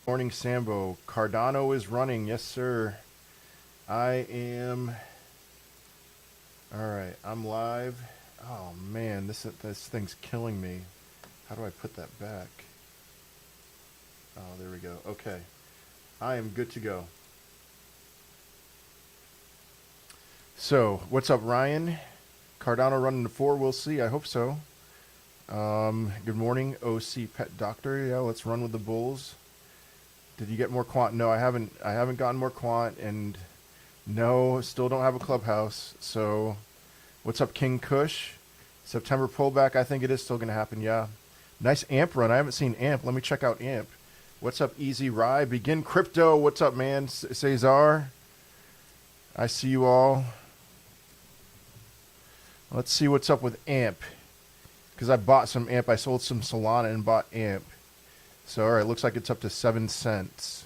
Morning, Sambo. Cardano is running. Yes, sir. I am. All right, I'm live. Oh man, this thing's killing me. How do I put that back? Oh, there we go. Okay, I am good to go. So, what's up, Ryan? Cardano running to 4. We'll see. I hope so. Good morning, OC Pet Doctor. Yeah, let's run with the bulls. Did you get more quant? No, I haven't. I haven't gotten more quant, and no, still don't have a clubhouse. So, what's up, King Kush? September pullback. I think it is still going to happen. Yeah, nice AMP run. I haven't seen AMP. Let me check out AMP. What's up, Easy Rye? Begin Crypto. What's up, man? Cesar. I see you all. Let's see what's up with AMP. Because I bought some AMP. I sold some Solana and bought AMP. So, all right, looks like it's up to 7 cents.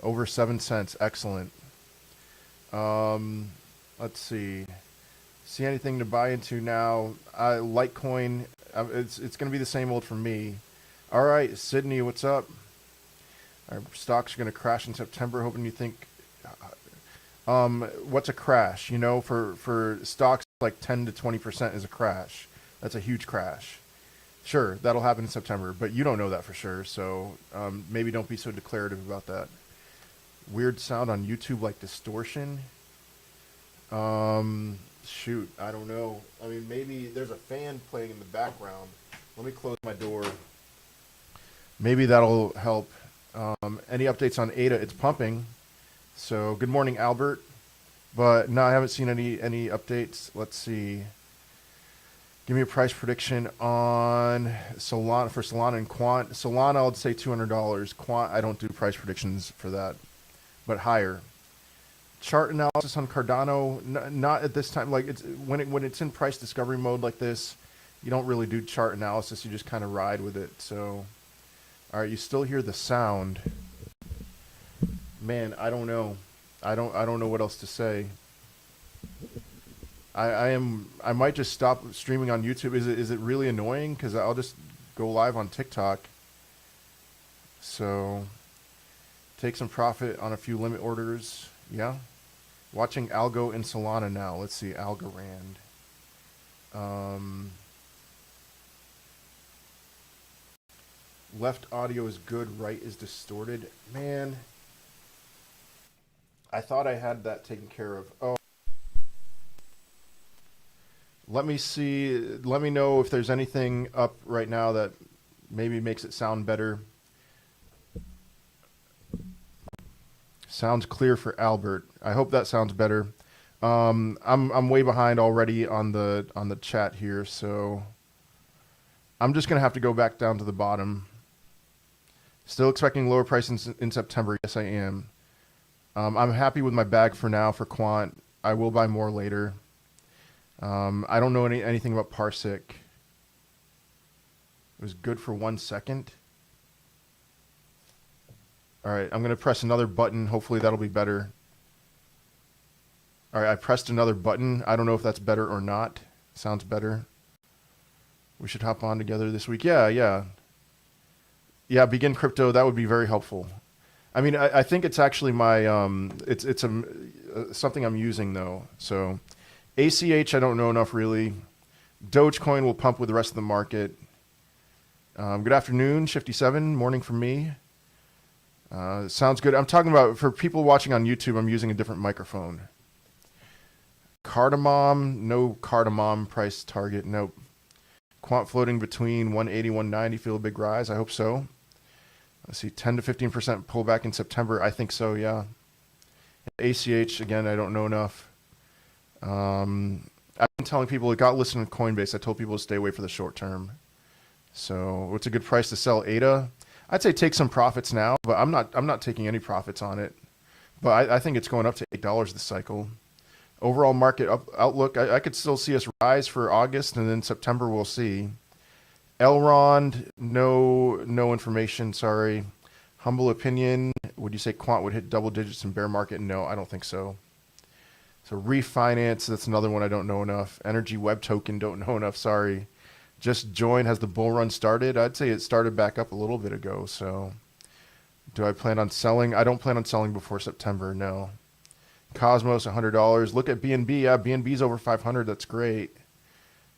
Over 7 cents. Excellent. Let's see. See anything to buy into now? Litecoin. It's going to be the same old for me. All right, Sydney, what's up? Our stocks are going to crash in September. Hoping you think. What's a crash? You know, for stocks, like 10 to 20% is a crash. That's a huge crash. Sure, that'll happen in September, but you don't know that for sure, so maybe don't be so declarative about that. Weird sound on YouTube, like distortion. Shoot, I don't know. I mean, maybe there's a fan playing in the background. Let me close my door. Maybe that'll help. Any updates on ADA? It's pumping. So, good morning, Albert. But no, I haven't seen any updates. Let's see. Give me a price prediction on Solana for Solana and Quant. Solana, I'll say $200. Quant, I don't do price predictions for that, but higher. Chart analysis on Cardano, not at this time. Like it's when it's in price discovery mode like this, you don't really do chart analysis. You just kind of ride with it. So, all right, you still hear the sound. Man, I don't know. I don't know what else to say. I might just stop streaming on YouTube. Is it really annoying? Because I'll just go live on TikTok. So, take some profit on a few limit orders. Yeah. Watching Algo in Solana now. Let's see, Algorand. Left audio is good, right is distorted. Man, I thought I had that taken care of. Oh. Let me see. Let me know if there's anything up right now that maybe makes it sound better. Sounds clear for Albert. I hope that sounds better. I'm way behind already on the chat here, so I'm just gonna have to go back down to the bottom. Still expecting lower prices in September. Yes, I am. I'm happy with my bag for now for Quant. I will buy more later. I don't know anything about Parsec. It was good for 1 second. All right, I'm going to press another button. Hopefully that'll be better. All right, I pressed another button. I don't know if that's better or not. Sounds better. We should hop on together this week. Yeah. Begin Crypto. That would be very helpful. I mean, I think it's actually my it's something I'm using though. So. ACH, I don't know enough really. Dogecoin will pump with the rest of the market. Good afternoon, Shifty7. Morning from me. Sounds good. I'm talking about, for people watching on YouTube, I'm using a different microphone. Cardamom, no Cardamom price target. Nope. Quant floating between 180, 190. Feel a big rise. I hope so. Let's see, 10 to 15% pullback in September. I think so, yeah. ACH, again, I don't know enough. I've been telling people it got listed on Coinbase. I told people to stay away for the short term. So, what's a good price to sell ADA? I'd say take some profits now, but I'm not taking any profits on it. But I think it's going up to $8 this cycle. Overall market outlook, I could still see us rise for August, and then September we'll see. Elrond, no information. Sorry. Humble opinion. Would you say Quant would hit double digits in bear market? No, I don't think so. So refinance, that's another one I don't know enough. Energy web token, don't know enough, sorry. Just join, has the bull run started? I'd say it started back up a little bit ago, so Do I plan on selling? I don't plan on selling before September, no. Cosmos, $100. Look at BNB. Yeah, BNB's over 500. That's great.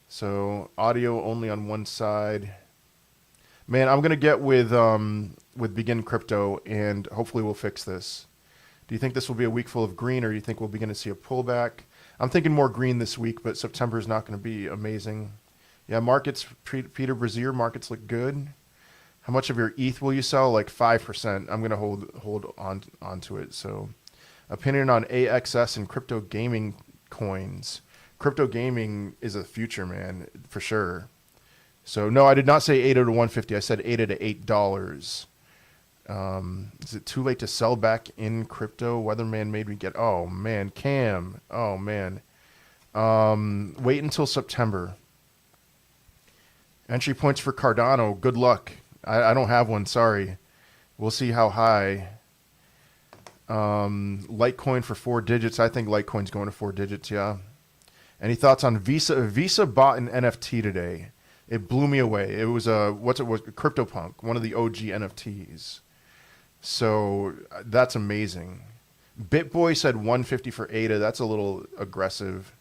So audio only on one side. Man, I'm gonna get with Begin Crypto, and hopefully we'll fix this. Do you think this will be a week full of green, or do you think we'll begin to see a pullback? I'm thinking more green this week, but September is not going to be amazing. Yeah, markets, Peter Brazier, markets look good. How much of your ETH will you sell? Like 5%. I'm going to hold on to it. So, opinion on AXS and crypto gaming coins. Crypto gaming is a future, man, for sure. So, no, I did not say ADA to 150. I said ADA to $8. Is it too late to sell back in crypto? Weatherman made me get, oh man, Cam, oh man. Wait until September. Entry points for Cardano, good luck. I don't have one, sorry. We'll see how high. Litecoin for 4 digits. I think Litecoin's going to 4 digits, yeah. Any thoughts on Visa? Visa bought an NFT today. It blew me away. It was CryptoPunk, one of the OG NFTs. So that's amazing. BitBoy said 150 for ADA. That's a little aggressive.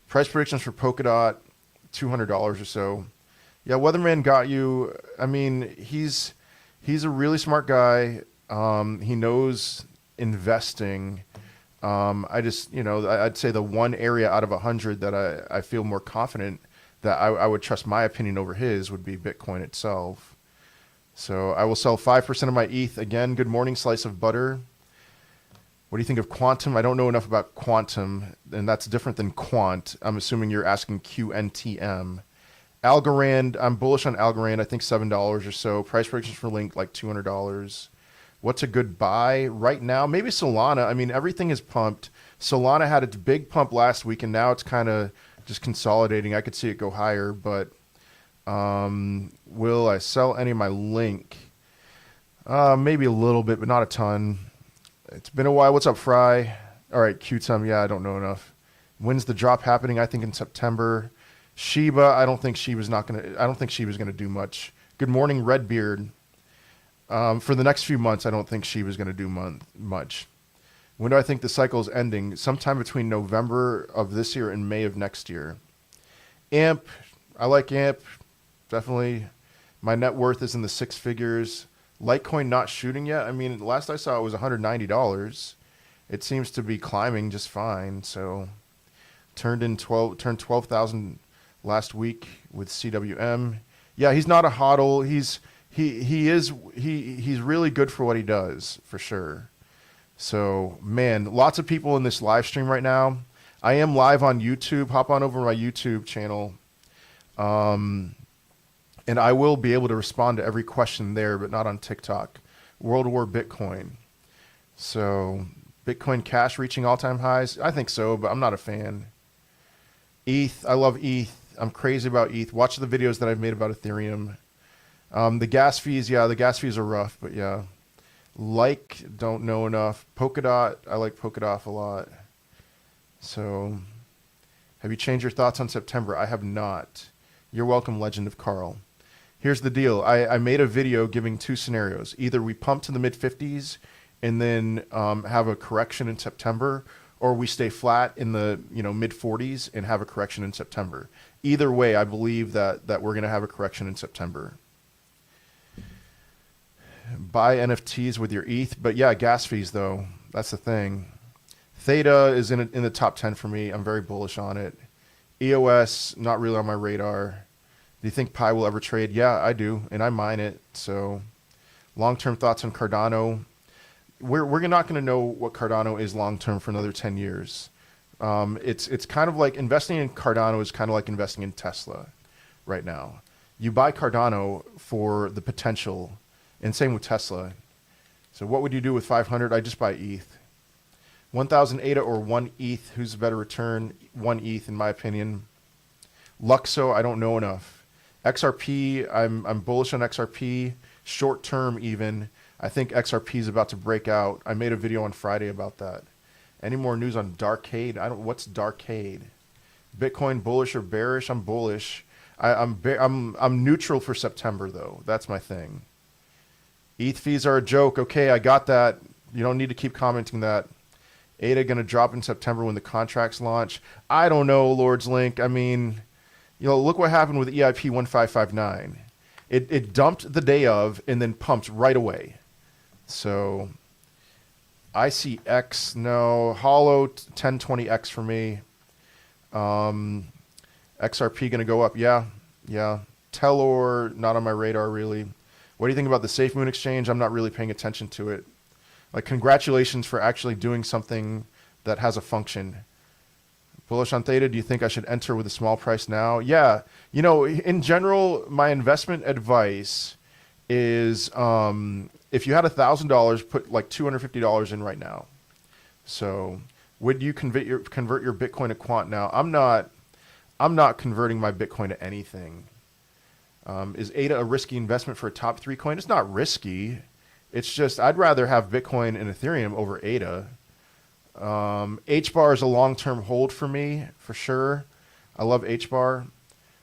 Price predictions for Polkadot, $200 or so. Yeah, Weatherman got you. I mean, he's a really smart guy. He knows investing. I just, I'd say the one area out of 100 that I feel more confident that I would trust my opinion over his would be Bitcoin itself. So I will sell 5% of my ETH. Again, good morning, slice of butter. What do you think of quantum? I don't know enough about quantum, and that's different than quant. I'm assuming you're asking QNTM. Algorand, I'm bullish on Algorand. I think $7 or so. Price predictions for Link, like $200. What's a good buy right now? Maybe Solana. I mean, everything is pumped. Solana had its big pump last week, and now it's kind of just consolidating. I could see it go higher, but will I sell any of my Link? Maybe a little bit, but not a ton. It's been a while. What's up, Fry? All right, QTM. Yeah, I don't know enough. When's the drop happening? I think in September. Shiba, I don't think Shiba's gonna do much. Good morning, Redbeard. For the next few months, I don't think Shiba's gonna do much. When do I think the cycle is ending? Sometime between November of this year and May of next year. AMP, I like AMP. Definitely. My net worth is in the 6 figures. Litecoin not shooting yet. I mean, last I saw it was $190. It seems to be climbing just fine. So turned 12,000 last week with CWM. Yeah, he's not a hodl. He's really good for what he does, for sure. So, man, lots of people in this live stream right now. I am live on YouTube. Hop on over to my YouTube channel. And I will be able to respond to every question there, but not on TikTok. World War Bitcoin. So, Bitcoin Cash reaching all-time highs? I think so, but I'm not a fan. ETH, I love ETH. I'm crazy about ETH. Watch the videos that I've made about Ethereum. The gas fees, yeah, the gas fees are rough, but yeah. Don't know enough. Polkadot, I like Polkadot a lot. So, have you changed your thoughts on September? I have not. You're welcome, Legend of Carl. Here's the deal. I made a video giving 2 scenarios. Either we pump to the mid-50s and then have a correction in September, or we stay flat in the mid-40s and have a correction in September. Either way, I believe that we're going to have a correction in September. Buy NFTs with your ETH, but yeah, gas fees though. That's the thing. Theta is in the top 10 for me. I'm very bullish on it. EOS, not really on my radar. Do you think Pi will ever trade? Yeah, I do, and I mine it. So, long-term thoughts on Cardano. We're not going to know what Cardano is long-term for another 10 years. It's kind of like investing in Cardano is kind of like investing in Tesla right now. You buy Cardano for the potential, and same with Tesla. So what would you do with 500? I just buy ETH. 1,000 ADA or 1 ETH? Who's a better return? 1 ETH, in my opinion. Luxo, I don't know enough. XRP, I'm bullish on XRP. Short term, even. I think XRP is about to break out. I made a video on Friday about that. Any more news on Darkade? What's Darkade? Bitcoin bullish or bearish? I'm bullish. I'm neutral for September though. That's my thing. ETH fees are a joke. Okay, I got that. You don't need to keep commenting that. ADA going to drop in September when the contracts launch. I don't know, Lord's Link. I mean, look what happened with EIP 1559. It dumped the day of and then pumped right away. So ICX, no. Hollow 1020X for me. XRP going to go up. Yeah. Telor, not on my radar really. What do you think about the SafeMoon exchange? I'm not really paying attention to it. Like, congratulations for actually doing something that has a function. Bullish on Theta, do you think I should enter with a small price now? Yeah. In general, my investment advice is if you had $1,000, put like $250 in right now. So would you convert your Bitcoin to quant now? I'm not converting my Bitcoin to anything. Is ADA a risky investment for a top 3 coin? It's not risky. It's just I'd rather have Bitcoin and Ethereum over ADA. HBAR is a long-term hold for me, for sure. I love HBAR.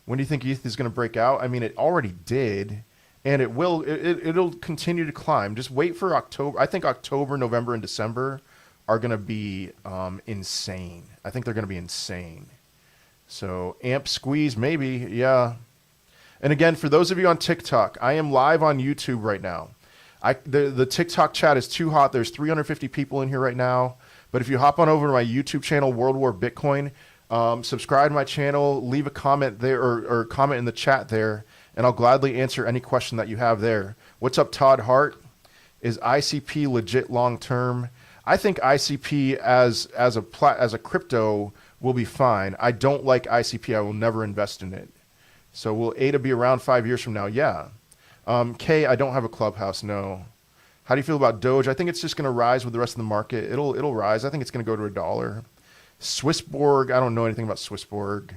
When do you think ETH is going to break out? I mean, it already did, and it'll continue to climb. Just wait for October. I think October, November, and December are going to be insane. I think they're going to be insane. So AMP squeeze, maybe, yeah. And again, for those of you on TikTok, I am live on YouTube right now. The TikTok chat is too hot. There's 350 people in here right now. But if you hop on over to my YouTube channel, World War Bitcoin, subscribe to my channel, leave a comment there or comment in the chat there, and I'll gladly answer any question that you have there. What's up, Todd Hart? Is ICP legit long term? I think ICP as a crypto will be fine. I don't like ICP. I will never invest in it. So will ADA be around 5 years from now? Yeah. K, I don't have a clubhouse, no. How do you feel about Doge? I think it's just going to rise with the rest of the market. It'll rise. I think it's going to go to $1. Swissborg, I don't know anything about Swissborg.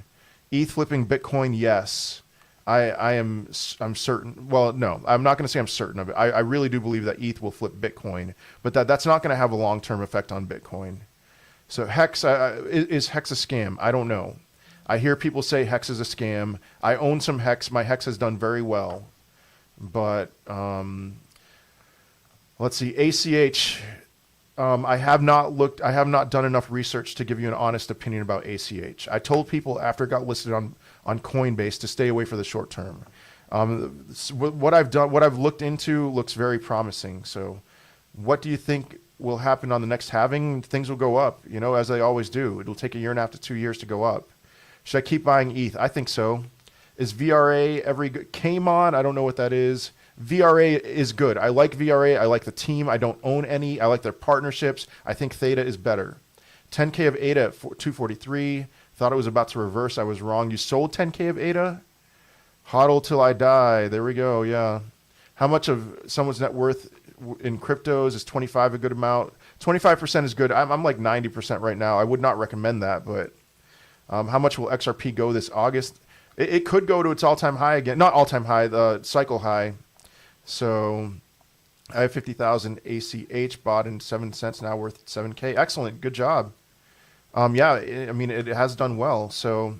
ETH flipping Bitcoin, yes. I'm certain. Well, no, I'm not going to say I'm certain of it. I really do believe that ETH will flip Bitcoin, but that's not going to have a long-term effect on Bitcoin. So Hex, is Hex a scam? I don't know. I hear people say Hex is a scam. I own some Hex. My Hex has done very well. But let's see, ACH. I have not done enough research to give you an honest opinion about ACH. I told people after it got listed on Coinbase to stay away for the short term. What I've looked into looks very promising. So what do you think will happen on the next halving? Things will go up, as they always do. It'll take 1.5 to 2 years to go up. Should I keep buying ETH? I think so. Is VRA every good? K-Mon, I don't know what that is. VRA is good. I like VRA. I like the team. I don't own any. I like their partnerships. I think Theta is better. 10K of ADA at 243. Thought it was about to reverse. I was wrong. You sold 10K of ADA? HODL till I die. There we go. Yeah. How much of someone's net worth in cryptos is 25 a good amount? 25% is good. I'm like 90% right now. I would not recommend that, but how much will XRP go this August? It could go to its all-time high again. Not all-time high, the cycle high. So I have 50,000 ACH bought in 7 cents, now worth 7K. Excellent. Good job. Yeah, I mean, it has done well. So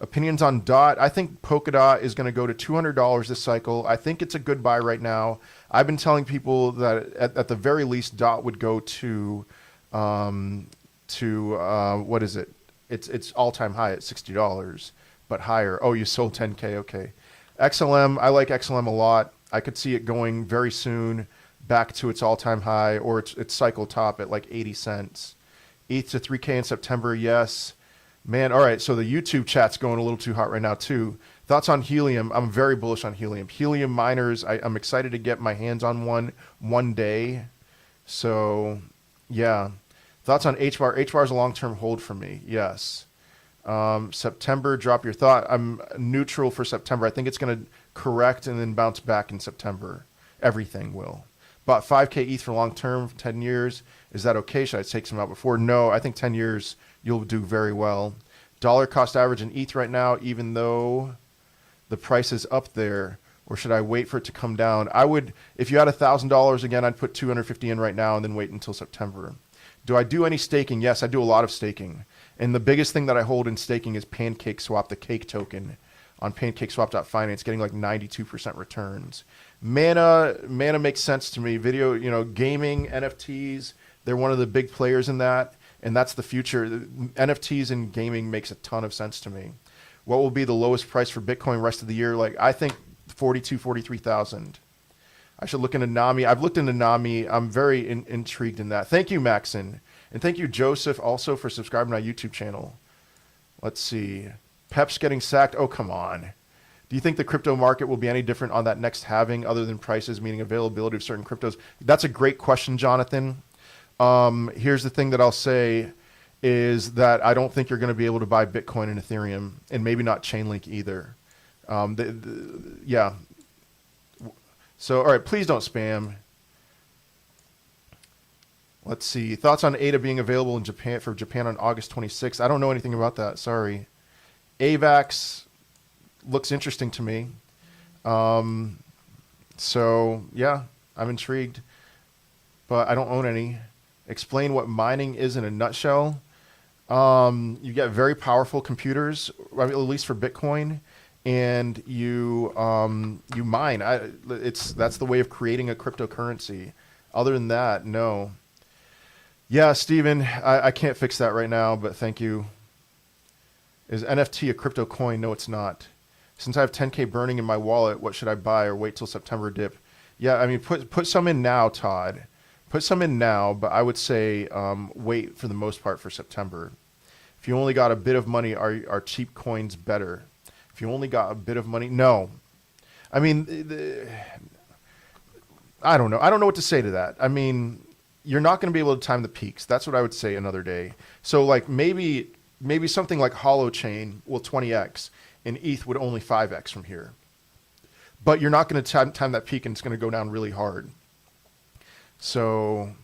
opinions on DOT. I think Polkadot is going to go to $200 this cycle. I think it's a good buy right now. I've been telling people that at the very least, DOT would go to what is it? It's all-time high at $60, but higher. Oh, you sold 10K. Okay. XLM. I like XLM a lot. I could see it going very soon back to its all-time high or its cycle top at like 80 cents. ETH to 3K in September, yes. Man, all right, so the YouTube chat's going a little too hot right now too. Thoughts on Helium? I'm very bullish on Helium. Helium miners, I'm excited to get my hands on one day. So, yeah. Thoughts on HBAR? HBAR is a long-term hold for me, yes. September, drop your thought. I'm neutral for September. I think it's going to correct and then bounce back in September. Everything will. Bought 5K ETH for long term, 10 years. Is that okay? Should I take some out before? No, I think 10 years you'll do very well. Dollar cost average in ETH right now, even though the price is up there, or should I wait for it to come down? I would, if you had $1,000 again, I'd put 250 in right now and then wait until September. Do I do any staking? Yes, I do a lot of staking. And the biggest thing that I hold in staking is PancakeSwap, the cake token on PancakeSwap.finance, getting like 92% returns. Mana makes sense to me. Video, gaming, NFTs, they're one of the big players in that, and that's the future. NFTs and gaming makes a ton of sense to me. What will be the lowest price for Bitcoin rest of the year? Like, I think 43,000. I should look into NAMI. I've looked into NAMI. I'm very intrigued in that. Thank you, Maxon. And thank you, Joseph, also for subscribing to my YouTube channel. Let's see. Pep's getting sacked. Oh, come on. Do you think the crypto market will be any different on that next halving other than prices, meaning availability of certain cryptos? That's a great question, Jonathan. Here's the thing that I'll say is that I don't think you're going to be able to buy Bitcoin and Ethereum, and maybe not Chainlink either. Yeah. So, all right, please don't spam. Let's see. Thoughts on ADA being available in Japan for Japan on August 26th? I don't know anything about that. Sorry. AVAX looks interesting to me. So, yeah, I'm intrigued. But I don't own any. Explain what mining is in a nutshell. You get very powerful computers, at least for Bitcoin, and you mine. That's the way of creating a cryptocurrency. Other than that, no. Yeah, Steven, I can't fix that right now, but thank you. Is NFT a crypto coin? No, it's not. Since I have 10K burning in my wallet, what should I buy or wait till September dip? Yeah, I mean, put some in now, Todd. Put some in now, but I would say wait for the most part for September. If you only got a bit of money, are cheap coins better? If you only got a bit of money, no. I mean, I don't know. I don't know what to say to that. I mean, you're not going to be able to time the peaks. That's what I would say another day. So like maybe something like Holochain will 20x and ETH would only 5x from here. But you're not going to time that peak, and it's going to go down really hard. So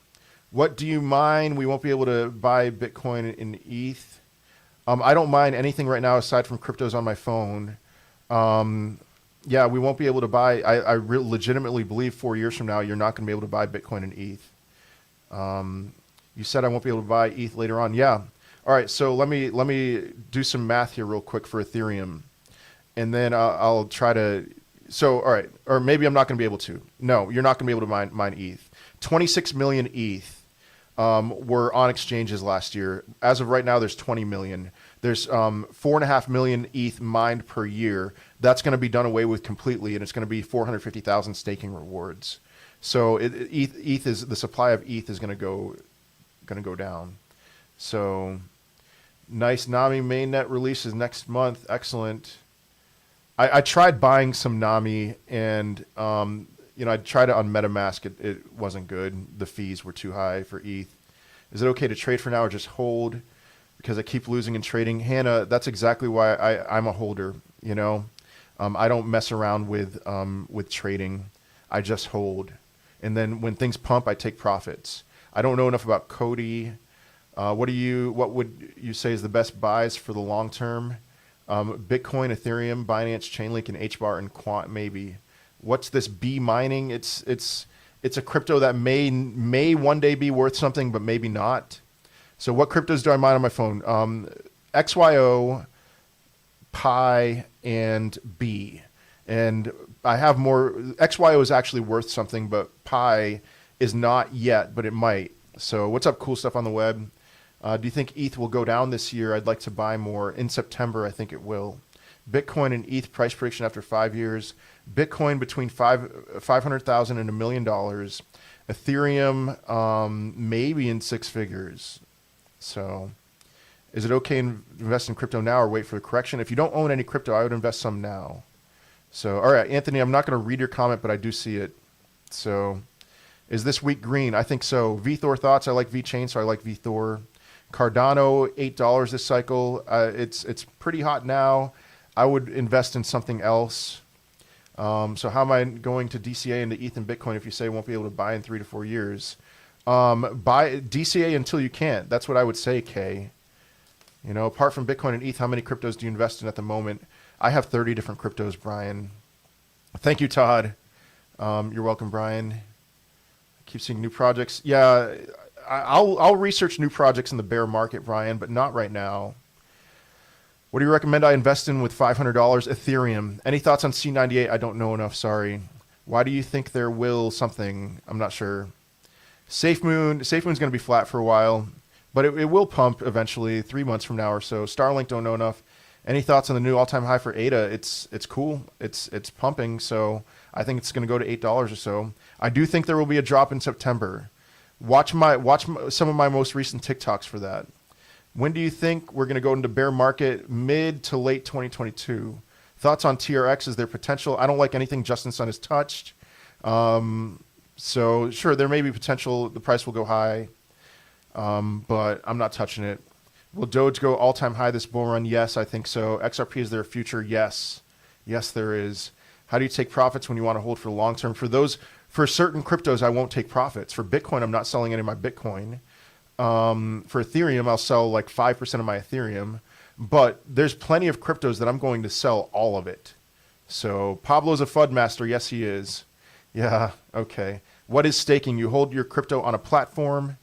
what do you mine? We won't be able to buy Bitcoin in ETH. I don't mine anything right now aside from cryptos on my phone. Yeah, we won't be able to buy. I legitimately believe 4 years from now, you're not going to be able to buy Bitcoin in ETH. You said I won't be able to buy ETH later on. Yeah. All right. So let me do some math here real quick for Ethereum, and then I'll try to. So all right, or maybe I'm not going to be able to. No, you're not going to be able to mine ETH. 26 million ETH were on exchanges last year. As of right now, there's 20 million. There's 4.5 million ETH mined per year. That's going to be done away with completely, and it's going to be 450,000 staking rewards. So ETH is the supply of ETH is going to go down. So nice. Nami mainnet releases next month. Excellent. I tried buying some Nami, and I tried it on MetaMask. It wasn't good. The fees were too high for ETH. Is it okay to trade for now or just hold? Because I keep losing in trading. Hannah, that's exactly why I'm a holder. I don't mess around with trading. I just hold. And then when things pump, I take profits. I don't know enough about Cody. What would you say is the best buys for the long term? Bitcoin, Ethereum, Binance, Chainlink, and HBAR and Quant maybe. What's this B mining? It's a crypto that may one day be worth something, but maybe not. So what cryptos do I mine on my phone? XYO, Pi, and B. And I have more. XYO is actually worth something, but Pi is not yet, but it might. So what's up, cool stuff on the web? Do you think ETH will go down this year? I'd like to buy more. In September, I think it will. Bitcoin and ETH price prediction after 5 years. Bitcoin between 500,000 and $1 million. Ethereum maybe in six figures. So is it okay to invest in crypto now or wait for the correction? If you don't own any crypto, I would invest some now. So, all right, Anthony, I'm not going to read your comment, but I do see it. So is this week green? I think so. VThor thoughts. I like VChain, so I like VThor. Cardano, $8 this cycle. It's pretty hot now. I would invest in something else. So how am I going to DCA into ETH and Bitcoin if you say won't be able to buy in 3 to 4 years? Buy DCA until you can't. That's what I would say, Kay. Apart from Bitcoin and ETH, how many cryptos do you invest in at the moment? I have 30 different cryptos, Brian. Thank you, Todd. You're welcome, Brian. I keep seeing new projects. Yeah, I'll research new projects in the bear market, Brian, but not right now. What do you recommend I invest in with $500? Ethereum. Any thoughts on C98? I don't know enough, sorry. Why do you think there will something? I'm not sure. SafeMoon's going to be flat for a while, but it will pump eventually 3 months from now or so. Starlink don't know enough. Any thoughts on the new all-time high for ADA? It's cool. It's pumping, so I think it's going to go to $8 or so. I do think there will be a drop in September. Watch some of my most recent TikToks for that. When do you think we're going to go into bear market? Mid to late 2022. Thoughts on TRX? Is there potential? I don't like anything Justin Sun has touched. So sure, there may be potential. The price will go high, but I'm not touching it. Will Doge go all-time high this bull run? Yes, I think so. XRP, is there a future? Yes. Yes, there is. How do you take profits when you want to hold for the long term? For certain cryptos, I won't take profits. For Bitcoin, I'm not selling any of my Bitcoin. For Ethereum, I'll sell like 5% of my Ethereum. But there's plenty of cryptos that I'm going to sell all of it. So Pablo's a FUD master. Yes, he is. Yeah, okay. What is staking? You hold your crypto on a platform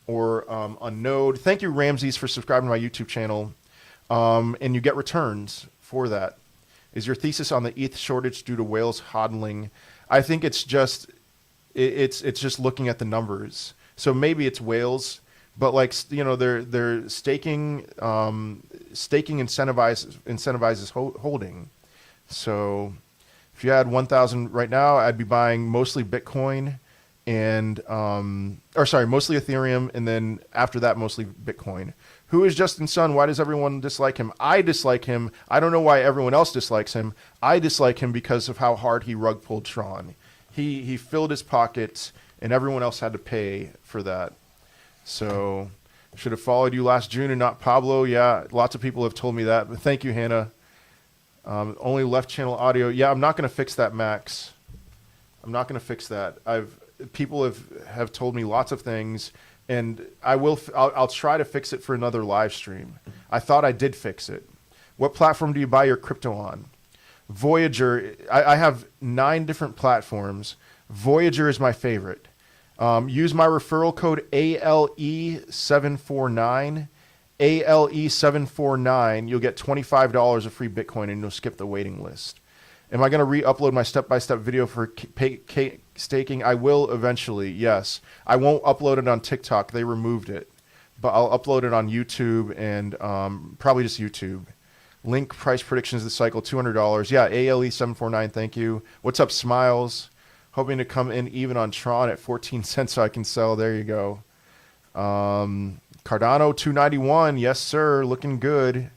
or a node. Thank you, Ramses, for subscribing to my YouTube channel. And you get returns for that. Is your thesis on the ETH shortage due to whales hodling? I think it's just looking at the numbers. So maybe it's whales, but like, you know, they're staking incentivizes holding. So if you had 1,000 right now, I'd be buying mostly Bitcoin and mostly Ethereum, and then after that, mostly Bitcoin. Who is Justin Sun? Why does everyone dislike him? I dislike him. I don't know why everyone else dislikes him. I dislike him because of how hard he rug pulled Tron. He filled his pockets, and everyone else had to pay for that. So should have followed you last June and not Pablo. Yeah, lots of people have told me that. But thank you, Hannah. Only left channel audio. Yeah, I'm not going to fix that, Max. I'm not going to fix that. People have told me lots of things, and I'll try to fix it for another live stream. I thought I did fix it. What platform do you buy your crypto on? Voyager. I have 9 different platforms. Voyager is my favorite. Use my referral code ALE749. ALE749. You'll get $25 of free Bitcoin, and you'll skip the waiting list. Am I going to re-upload my step-by-step video for staking? I will eventually, yes. I won't upload it on TikTok. They removed it. But I'll upload it on YouTube and probably just YouTube. Link price predictions this cycle, $200. Yeah, ALE749, thank you. What's up, Smiles? Hoping to come in even on Tron at 14 cents so I can sell. There you go. Cardano, 291. Yes, sir. Looking good.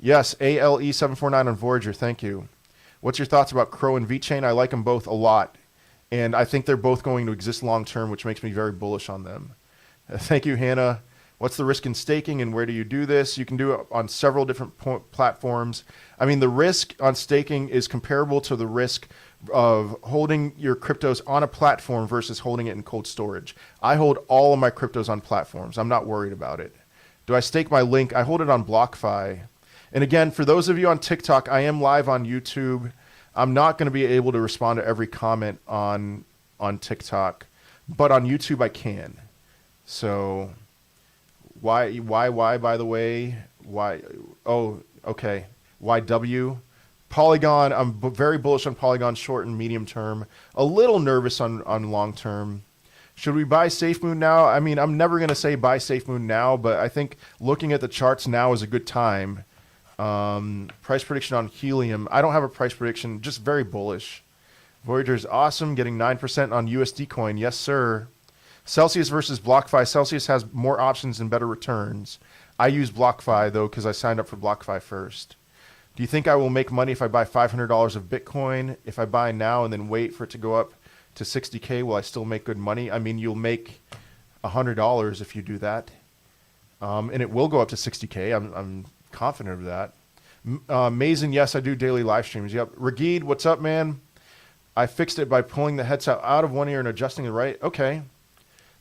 Yes, ALE749 on Voyager. Thank you. What's your thoughts about Crow and VeChain? I like them both a lot. And I think they're both going to exist long term, which makes me very bullish on them. Thank you, Hannah. What's the risk in staking and where do you do this? You can do it on several different platforms. I mean, the risk on staking is comparable to the risk of holding your cryptos on a platform versus holding it in cold storage. I hold all of my cryptos on platforms. I'm not worried about it. Do I stake my link? I hold it on BlockFi. And again, for those of you on TikTok, I am live on YouTube. I'm not going to be able to respond to every comment on TikTok, but on YouTube I can. So why by the way? Why? Oh, okay. YW. Polygon, I'm very bullish on Polygon short and medium term. A little nervous on long term. Should we buy SafeMoon now? I mean, I'm never going to say buy SafeMoon now, but I think looking at the charts now is a good time. Price prediction on Helium. I don't have a price prediction, just very bullish. Voyager is awesome, getting 9% on USD coin. Yes, sir. Celsius versus BlockFi. Celsius has more options and better returns. I use BlockFi, though, because I signed up for BlockFi first. Do you think I will make money if I buy $500 of Bitcoin? If I buy now and then wait for it to go up to 60K, will I still make good money? I mean, you'll make $100 if you do that. And it will go up to 60K. I'm confident of that. Mason, yes, I do daily live streams. Yep. Ragid, what's up, man? I fixed it by pulling the headset out of one ear and adjusting the right. Okay.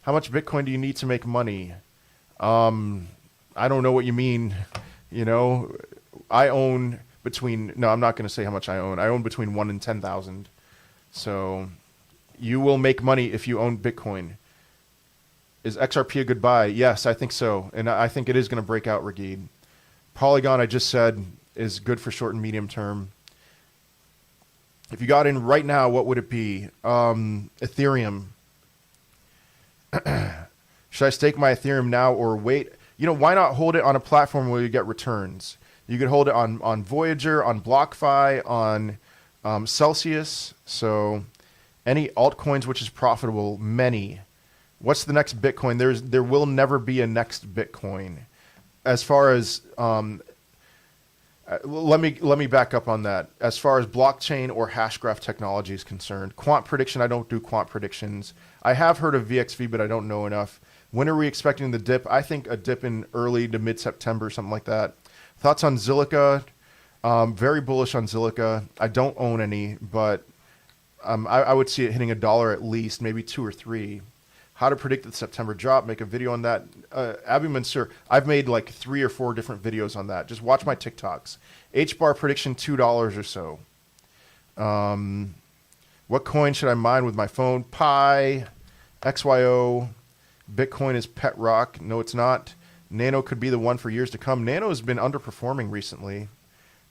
How much Bitcoin do you need to make money? I don't know what you mean. You know, I own between, no, I'm not going to say how much I own. I own between 1 and 10,000. So you will make money if you own Bitcoin. Is XRP a good buy? Yes, I think so. And I think it is going to break out, Ragid. Polygon, I just said, is good for short and medium term. If you got in right now, what would it be? Ethereum. Should I stake my Ethereum now or wait? You know, why not hold it on a platform where you get returns? You could hold it on Voyager, on BlockFi, on Celsius. So any altcoins which is profitable, many. What's the next Bitcoin? There will never be a next Bitcoin. As far as let me back up on that. As far as blockchain or hash graph technology is concerned, quant prediction, I don't do quant predictions. I have heard of VXV, but I don't know enough. When are we expecting the dip? I think a dip in early to mid-September, something like that. Thoughts on Zilliqa? Very bullish on Zilliqa. I don't own any, but I would see it hitting $1 at least, maybe 2 or 3. How to predict the September drop, make a video on that. Abby Mansour, I've made like 3 or 4 different videos on that. Just watch my TikToks. H-bar prediction, $2 or so. What coin should I mine with my phone? Pi, XYO, Bitcoin is pet rock. No, it's not. Nano could be the one for years to come. Nano has been underperforming recently,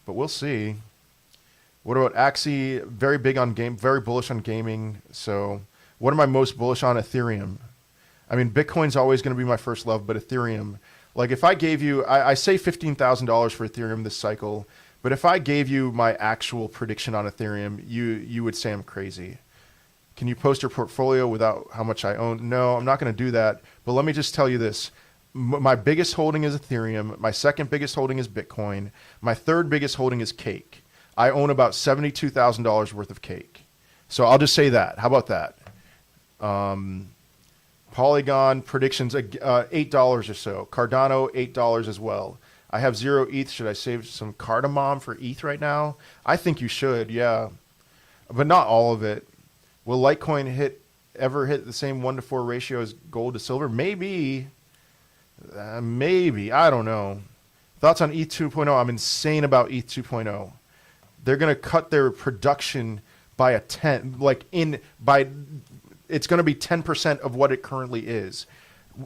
but we'll see. What about Axie? Very big on game, very bullish on gaming. So what am I most bullish on? Ethereum. I mean, Bitcoin's always going to be my first love, but Ethereum, like if I gave you, I say $15,000 for Ethereum this cycle, but if I gave you my actual prediction on Ethereum, you would say I'm crazy. Can you post your portfolio without how much I own? No, I'm not going to do that. But let me just tell you this. My biggest holding is Ethereum. My second biggest holding is Bitcoin. My third biggest holding is Cake. I own about $72,000 worth of Cake. So I'll just say that. How about that? Polygon predictions, $8 or so. Cardano, $8 as well. I have 0 ETH. Should I save some cardamom for ETH right now? I think you should, yeah. But not all of it. Will Litecoin ever hit the same 1-to-4 ratio as gold to silver? Maybe. Maybe. I don't know. Thoughts on ETH 2.0? I'm insane about ETH 2.0. They're going to cut their production by a 10. It's going to be 10% of what it currently is.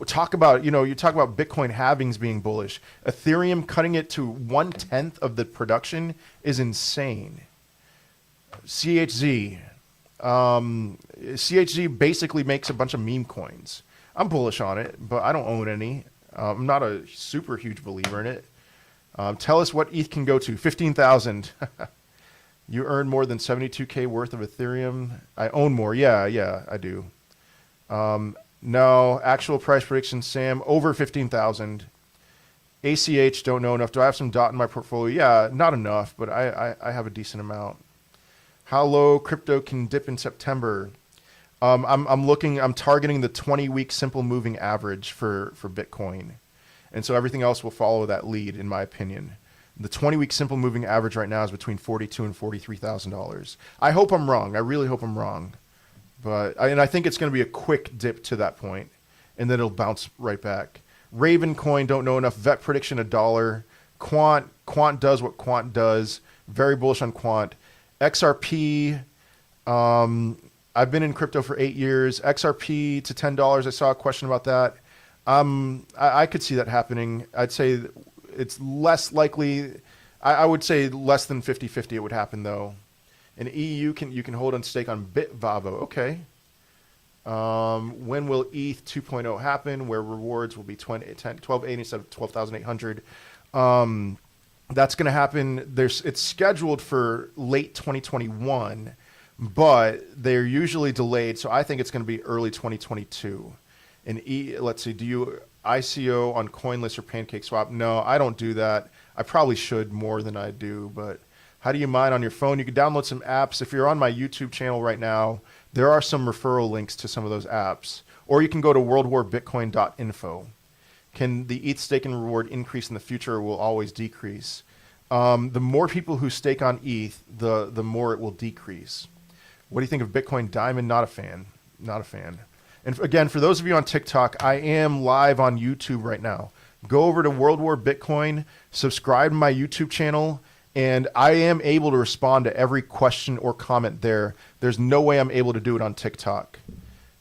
Talk about, you talk about Bitcoin halvings being bullish. Ethereum cutting it to 1/10 of the production is insane. CHZ. CHZ basically makes a bunch of meme coins. I'm bullish on it, but I don't own any. I'm not a super huge believer in it. Tell us what ETH can go to. 15,000. You earn more than 72K worth of Ethereum. I own more. Yeah, I do. No, actual price prediction, Sam, over 15,000. ACH, don't know enough. Do I have some DOT in my portfolio? Yeah, not enough, but I have a decent amount. How low crypto can dip in September? I'm targeting the 20-week simple moving average for Bitcoin. And so everything else will follow that lead, in my opinion. The 20-week simple moving average right now is between $42,000 and $43,000. I hope I'm wrong. I really hope I'm wrong. And I think it's going to be a quick dip to that point, and then it'll bounce right back. Raven coin, don't know enough. Vet prediction, $1. Quant does what Quant does. Very bullish on Quant. XRP, I've been in crypto for 8 years. XRP to $10. I saw a question about that. I could see that happening. I'd say it's less likely. I would say less than 50-50 it would happen though. In EU, you can hold on stake on Bitvavo. Okay. When will ETH 2.0 happen? Where rewards will be 1280 instead of 12,800. That's going to happen. It's scheduled for late 2021, but they're usually delayed. So I think it's going to be early 2022. And let's see, do you ICO on CoinList or PancakeSwap? No, I don't do that. I probably should more than I do, but how do you mine on your phone? You can download some apps. If you're on my YouTube channel right now, there are some referral links to some of those apps. Or you can go to worldwarbitcoin.info. Can the ETH stake and reward increase in the future or will always decrease? The more people who stake on ETH, the more it will decrease. What do you think of Bitcoin Diamond? Not a fan. Not a fan. And again, for those of you on TikTok, I am live on YouTube right now. Go over to World War Bitcoin, subscribe to my YouTube channel, and I am able to respond to every question or comment there. There's no way I'm able to do it on TikTok.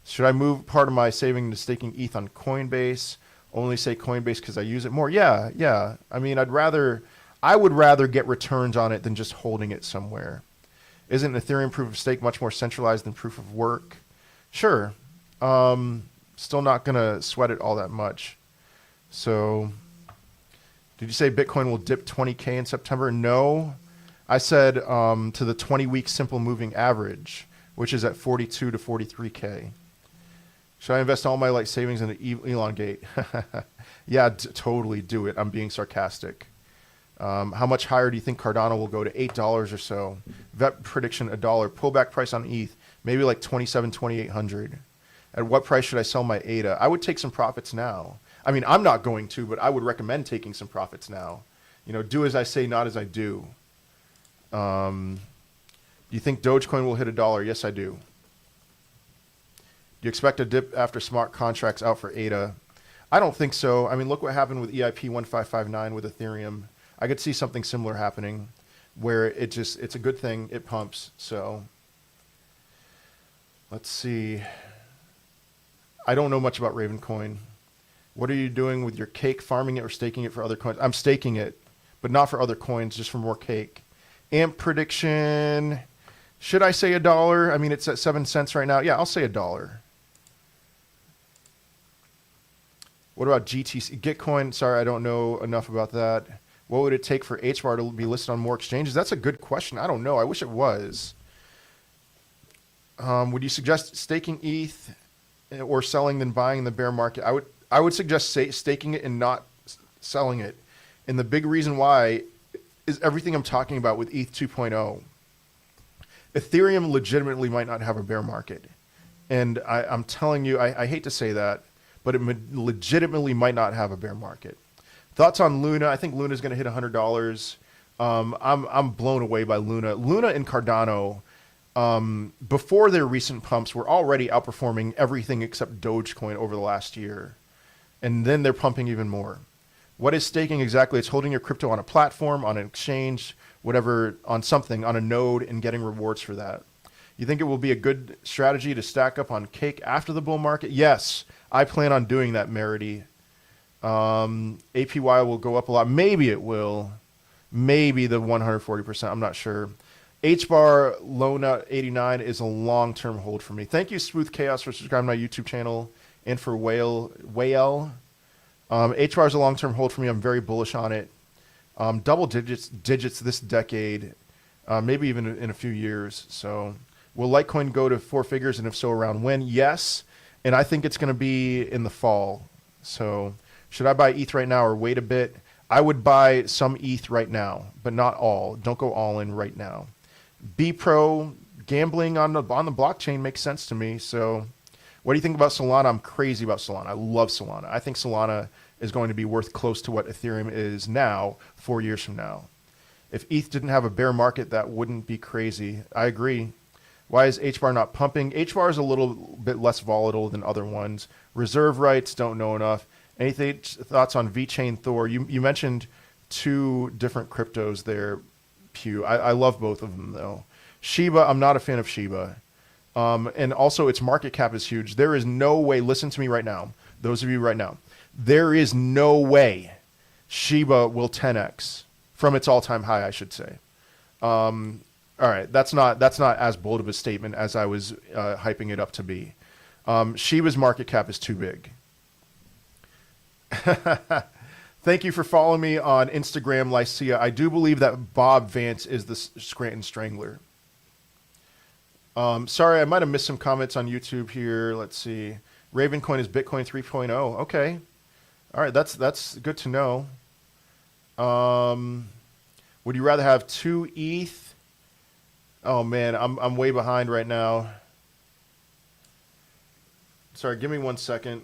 Should I move part of my saving to staking ETH on Coinbase? Only say Coinbase because I use it more. Yeah. I mean, I would rather get returns on it than just holding it somewhere. Isn't Ethereum proof of stake much more centralized than proof of work? Sure. Still not going to sweat it all that much. So, did you say Bitcoin will dip 20K in September? No. I said to the 20-week simple moving average, which is at 42 to 43K. Should I invest all my life savings in Elongate? Yeah, totally do it. I'm being sarcastic. How much higher do you think Cardano will go to? $8 or so. VEP prediction, $1. Pullback price on ETH, maybe like 2,800. At what price should I sell my ADA? I would take some profits now. I mean, I'm not going to, but I would recommend taking some profits now. You know, do as I say, not as I do. Do you think Dogecoin will hit $1? Yes, I do. Do you expect a dip after smart contracts out for ADA? I don't think so. I mean, look what happened with EIP 1559 with Ethereum. I could see something similar happening where it's a good thing. It pumps. So let's see. I don't know much about Ravencoin. What are you doing with your cake? Farming it or staking it for other coins? I'm staking it, but not for other coins, just for more cake. AMP prediction. Should I say $1? I mean, it's at 7 cents right now. Yeah, I'll say $1. What about GTC? Gitcoin, sorry, I don't know enough about that. What would it take for HBAR to be listed on more exchanges? That's a good question. I don't know. I wish it was. Would you suggest staking ETH or selling than buying in the bear market? I would suggest staking it and not selling it. And the big reason why is everything I'm talking about with ETH 2.0. Ethereum legitimately might not have a bear market. And I'm telling you, I hate to say that, but it legitimately might not have a bear market. Thoughts on Luna? I think Luna is going to hit $100. I'm blown away by Luna. Luna and Cardano, before their recent pumps, were already outperforming everything except Dogecoin over the last year. And then they're pumping even more. What is staking exactly? It's holding your crypto on a platform, on an exchange, whatever, on something, on a node, and getting rewards for that. You think it will be a good strategy to stack up on cake after the bull market? Yes, I plan on doing that, Merity. APY will go up a lot. Maybe it will. Maybe the 140%. I'm not sure. HBAR Lona 89 is a long-term hold for me. Thank you, Smooth Chaos, for subscribing to my YouTube channel and for Whale. HBAR is a long-term hold for me. I'm very bullish on it. Double digits this decade, maybe even in a few years. So will Litecoin go to 4 figures, and if so, around when? Yes, and I think it's going to be in the fall. So should I buy ETH right now or wait a bit? I would buy some ETH right now, but not all. Don't go all in right now. B-Pro, gambling on the blockchain makes sense to me. So what do you think about Solana? I'm crazy about Solana. I love Solana. I think Solana is going to be worth close to what Ethereum is now 4 years from now. If ETH didn't have a bear market, that wouldn't be crazy. I agree. Why is HBAR not pumping? HBAR is a little bit less volatile than other ones. Reserve rights, don't know enough. Anything thoughts on VeChain Thor? You mentioned 2 different cryptos there, Pew. I love both of them, though. Shiba, I'm not a fan of Shiba. And also, its market cap is huge. There is no way, listen to me right now, those of you right now, there is no way Shiba will 10x from its all-time high, I should say. All right, that's not as bold of a statement as I was hyping it up to be. Shiba's market cap is too big. Thank you for following me on Instagram, Lycia. I do believe that Bob Vance is the Scranton Strangler. Sorry, I might have missed some comments on YouTube here. Let's see. Ravencoin is Bitcoin 3.0. Okay. All right, that's good to know. Would you rather have 2 ETH? Oh man, I'm way behind right now. Sorry, give me 1 second.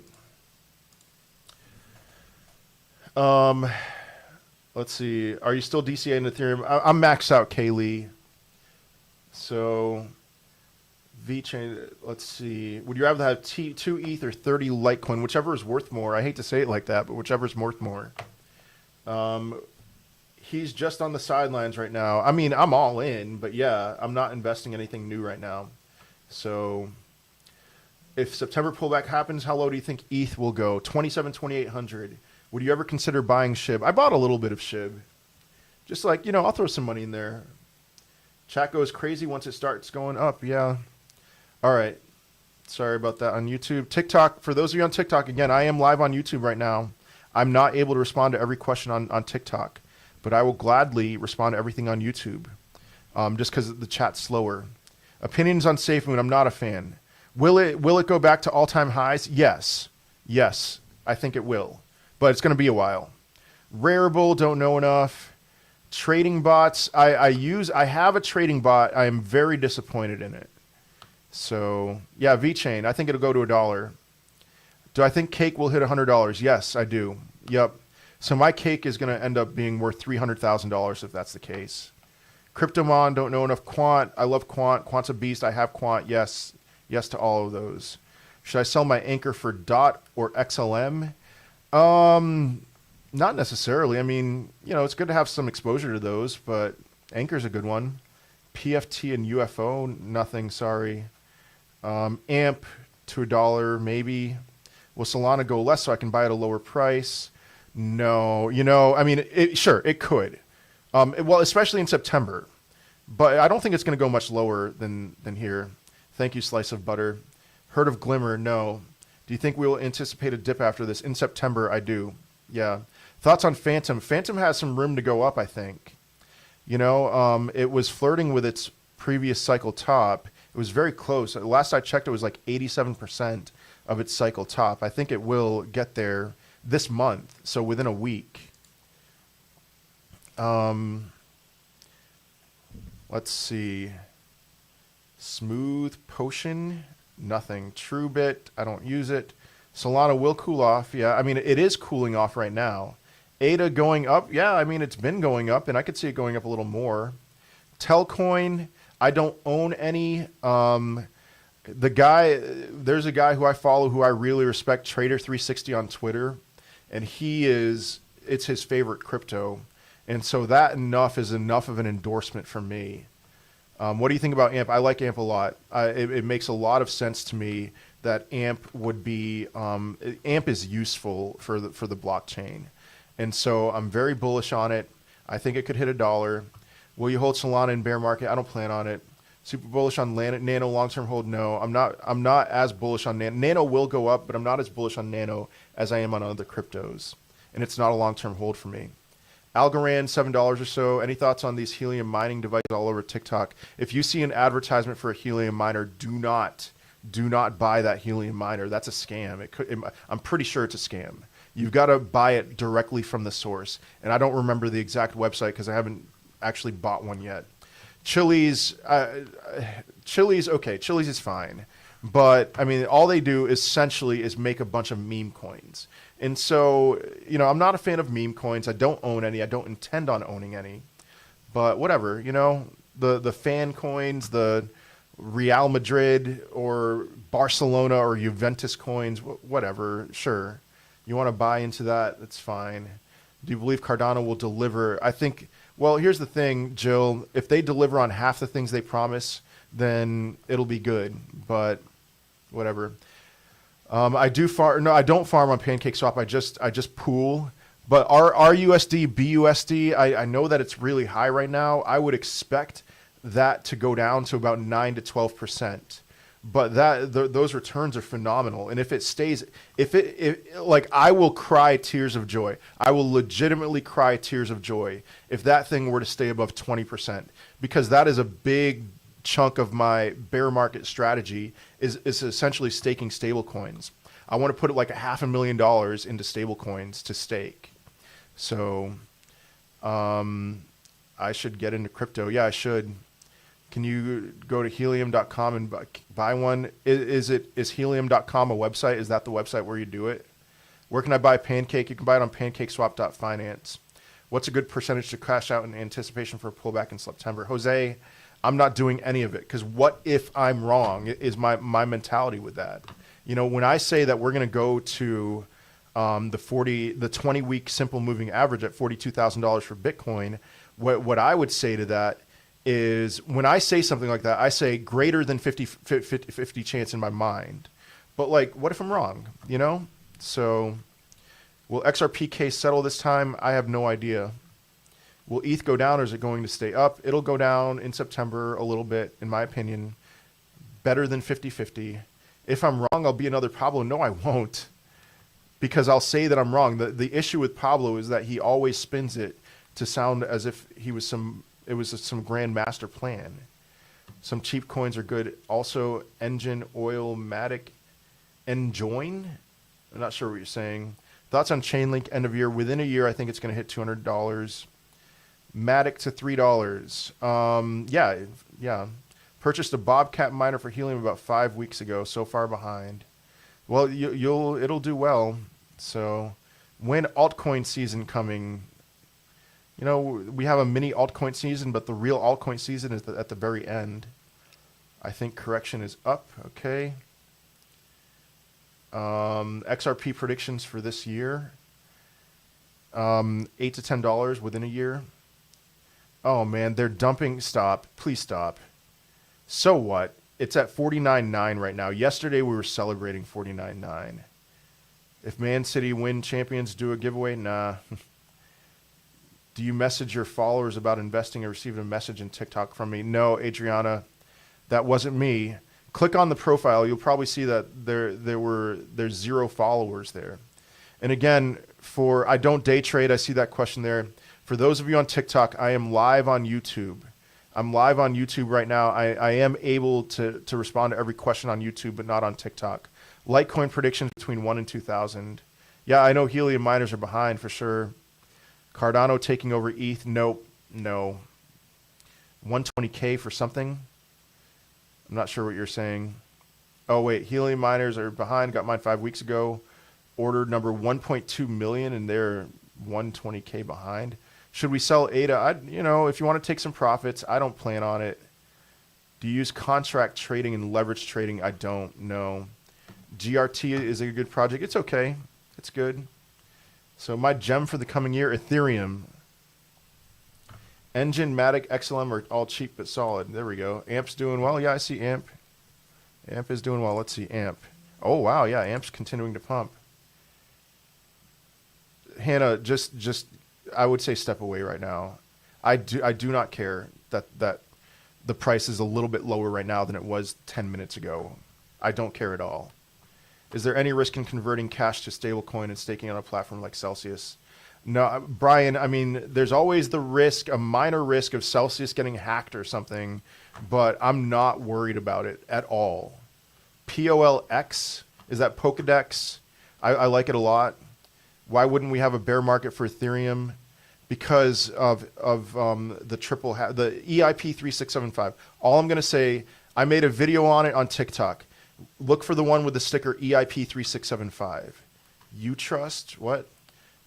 Let's see. Are you still DCA in Ethereum? I'm maxed out, Kaylee. So, VeChain, let's see. Would you rather have 2 ETH or 30 Litecoin? Whichever is worth more. I hate to say it like that, but whichever is worth more. He's just on the sidelines right now. I mean, I'm all in, but yeah, I'm not investing anything new right now. So, if September pullback happens, how low do you think ETH will go? 2,800. Would you ever consider buying SHIB? I bought a little bit of SHIB. Just like, I'll throw some money in there. Chat goes crazy once it starts going up. Yeah. All right. Sorry about that on YouTube. TikTok, for those of you on TikTok, again, I am live on YouTube right now. I'm not able to respond to every question on TikTok, but I will gladly respond to everything on YouTube, just because the chat's slower. Opinions on SafeMoon, I'm not a fan. Will it go back to all-time highs? Yes. Yes, I think it will, but it's going to be a while. Rarible, don't know enough. Trading bots, I have a trading bot. I am very disappointed in it. So, yeah, VeChain, I think it'll go to $1. Do I think cake will hit $100? Yes, I do. Yep. So my cake is going to end up being worth $300,000 if that's the case. Cryptomon, don't know enough. Quant, I love Quant. Quant's a beast. I have Quant. Yes. Yes to all of those. Should I sell my anchor for DOT or XLM? Not necessarily. I mean, it's good to have some exposure to those, but anchor's a good one. PFT and UFO, nothing, sorry. AMP to $1, maybe. Will Solana go less so I can buy at a lower price? No, I mean, sure, it could. Well, especially in September. But I don't think it's going to go much lower than here. Thank you, Slice of Butter. Heard of Glimmer? No. Do you think we will anticipate a dip after this? In September, I do. Yeah. Thoughts on Phantom? Phantom has some room to go up, I think. It was flirting with its previous cycle top. It was very close. Last I checked, it was like 87% of its cycle top. I think it will get there this month, so within a week. Let's see. Smooth Potion, nothing. TrueBit, I don't use it. Solana will cool off. Yeah, I mean, it is cooling off right now. ADA going up. Yeah, I mean, it's been going up, and I could see it going up a little more. Telcoin, I don't own any. There's a guy who I follow who I really respect, Trader360 on Twitter, and it's his favorite crypto. And so that is enough of an endorsement for me. What do you think about AMP? I like AMP a lot. It makes a lot of sense to me that AMP would be, AMP is useful for the blockchain. And so I'm very bullish on it. I think it could hit $1. Will you hold Solana in bear market? I don't plan on it. Super bullish on Nano, long-term hold? No, I'm not as bullish on Nano. Nano will go up, but I'm not as bullish on Nano as I am on other cryptos. And it's not a long-term hold for me. Algorand, $7 or so. Any thoughts on these helium mining devices all over TikTok? If you see an advertisement for a helium miner, do not buy that helium miner. That's a scam. I'm pretty sure it's a scam. You've got to buy it directly from the source. And I don't remember the exact website because I haven't actually bought one yet. Chili's, okay, Chili's is fine. But, I mean, all they do essentially is make a bunch of meme coins. And so, I'm not a fan of meme coins. I don't own any. I don't intend on owning any. But whatever, the fan coins, the Real Madrid or Barcelona or Juventus coins, whatever, sure. You want to buy into that, that's fine. Do you believe Cardano will deliver? I think, well, here's the thing, Jill. If they deliver on half the things they promise, then it'll be good. But whatever. I don't farm on PancakeSwap. I just pool. But RUSD, BUSD, I know that it's really high right now. I would expect that to go down to about 9 to 12%. But those returns are phenomenal. And if it stays, I will cry tears of joy. I will legitimately cry tears of joy if that thing were to stay above 20%, because that is a big chunk of my bear market strategy is essentially staking stable coins. I want to put like $500,000 into stable coins to stake. So I should get into crypto. Yeah, I should. Can you go to helium.com and buy one? Is helium.com a website? Is that the website where you do it? Where can I buy Pancake? You can buy it on pancakeswap.finance. What's a good percentage to cash out in anticipation for a pullback in September? Jose, I'm not doing any of it because what if I'm wrong is my mentality with that. When I say that we're going to go to the 20-week simple moving average at $42,000 for Bitcoin, what I would say to that is when I say something like that, I say greater than 50 chance in my mind. But what if I'm wrong, So will XRP case settle this time? I have no idea. Will ETH go down or is it going to stay up? It'll go down in September a little bit, in my opinion. Better than 50-50. If I'm wrong, I'll be another Pablo. No, I won't. Because I'll say that I'm wrong. The issue with Pablo is that he always spins it to sound as if it was some grand master plan. Some cheap coins are good. Also, Engine, Oil, Matic, Enjoin. I'm not sure what you're saying. Thoughts on Chainlink end of year? Within a year, I think it's going to hit $200. Matic to $3. Yeah. Purchased a Bobcat miner for helium about 5 weeks ago. So far behind. Well, it'll do well. So, when altcoin season coming? You know, we have a mini altcoin season, but the real altcoin season is at the very end. I think correction is up. Okay. XRP predictions for this year. $8 to $10 within a year. Oh man, they're dumping. Stop. Please stop. So what? It's at 49.9 right now. Yesterday we were celebrating 49.9. If Man City win champions, do a giveaway? Nah. Do you message your followers about investing or received a message in TikTok from me? No, Adriana, that wasn't me. Click on the profile. You'll probably see that there's 0 followers there. And again, I don't day trade. I see that question there. For those of you on TikTok, I am live on YouTube. I'm live on YouTube right now. I am able to respond to every question on YouTube, but not on TikTok. Litecoin predictions between 1 and 2,000. Yeah, I know helium miners are behind for sure. Cardano taking over ETH. Nope. No. 120K for something. I'm not sure what you're saying. Oh, wait. Helium miners are behind. Got mine 5 weeks ago. Ordered number 1.2 million, and they're 120K behind. Should we sell ADA? If you want to take some profits, I don't plan on it. Do you use contract trading and leverage trading? I don't know. GRT is a good project. It's okay. It's good. So my gem for the coming year, Ethereum. Engine, Matic, XLM are all cheap but solid. There we go. Amp's doing well. Yeah, I see Amp. Amp is doing well. Let's see Amp. Oh, wow. Yeah, Amp's continuing to pump. Hannah, just I would say step away right now. I do not care that the price is a little bit lower right now than it was 10 minutes ago. I don't care at all. Is there any risk in converting cash to stablecoin and staking on a platform like Celsius? No, Brian, I mean, there's always the risk, a minor risk of Celsius getting hacked or something, but I'm not worried about it at all. POLX, is that Pokedex? I like it a lot. Why wouldn't we have a bear market for Ethereum? Because of the the EIP 3675. All I'm going to say, I made a video on it on TikTok. Look for the one with the sticker EIP 3675. You trust? What?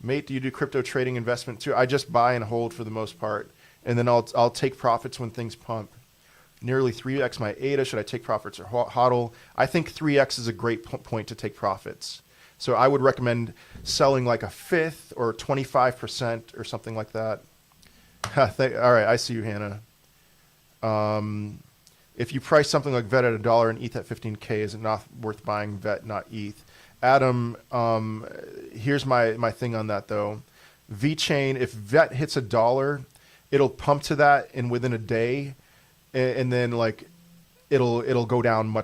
Mate, do you do crypto trading investment too? I just buy and hold for the most part, and then I'll take profits when things pump. Nearly 3x my ADA. Should I take profits or hodl? I think 3x is a great point to take profits. So I would recommend selling like a fifth or 25% or something like that. All right, I see you, Hannah. If you price something like VET at $1 and ETH at 15K, is it not worth buying VET, not ETH? Adam, here's my thing on that though. VeChain, if VET hits $1, it'll pump to that in within a day, and then like it'll go down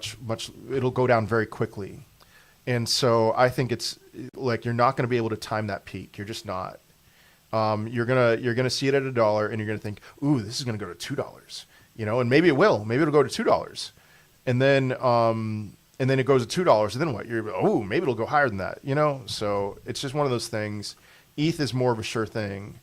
it'll go down very quickly. And so I think it's like you're not going to be able to time that peak. You're just not. You're gonna see it at $1, and you're gonna think, ooh, this is gonna go to $2. And maybe it will. Maybe it'll go to $2, and then it goes to $2. And then what? Oh, maybe it'll go higher than that. So it's just one of those things. ETH is more of a sure thing.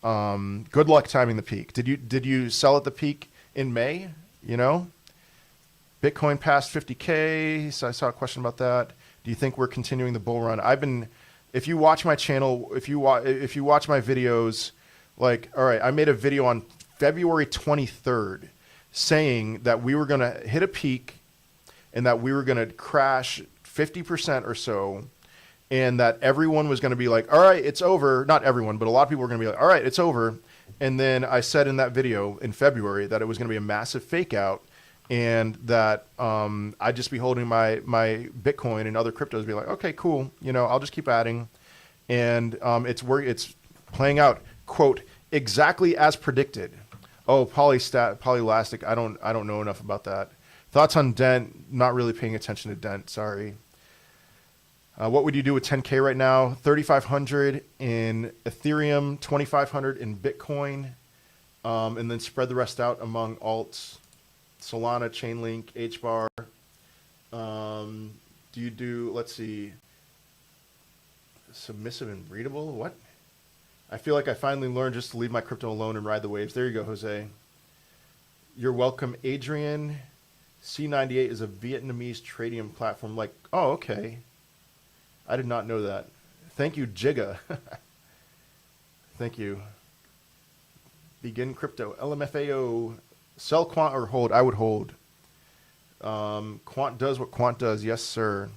Good luck timing the peak. Did you sell at the peak in May? Bitcoin passed 50K. So I saw a question about that. Do you think we're continuing the bull run? If you watch my channel, if you watch my videos, like, all right, I made a video on February 23rd saying that we were going to hit a peak and that we were going to crash 50% or so, and that everyone was going to be like, all right, it's over. Not everyone, but a lot of people were going to be like, all right, it's over. And then I said in that video in February that it was going to be a massive fake out, and that I'd just be holding my Bitcoin and other cryptos, be like, okay, cool, I'll just keep adding. And it's playing out, quote, Exactly as predicted. Oh, polylastic. I don't know enough about that. Thoughts on Dent? Not really paying attention to Dent. Sorry. What would you do with 10K right now? 3,500 in Ethereum, 2,500 in Bitcoin, and then spread the rest out among alts, Solana, Chainlink, HBAR. Do you do, let's see, submissive and readable? What? I feel like I finally learned just to leave my crypto alone and ride the waves. There you go, Jose. You're welcome, Adrian. C98 is a Vietnamese trading platform. Like, oh, okay. I did not know that. Thank you, Jigga. Thank you. Begin crypto. LMFAO. Sell quant or hold? I would hold. Quant does what quant does. Yes, sir.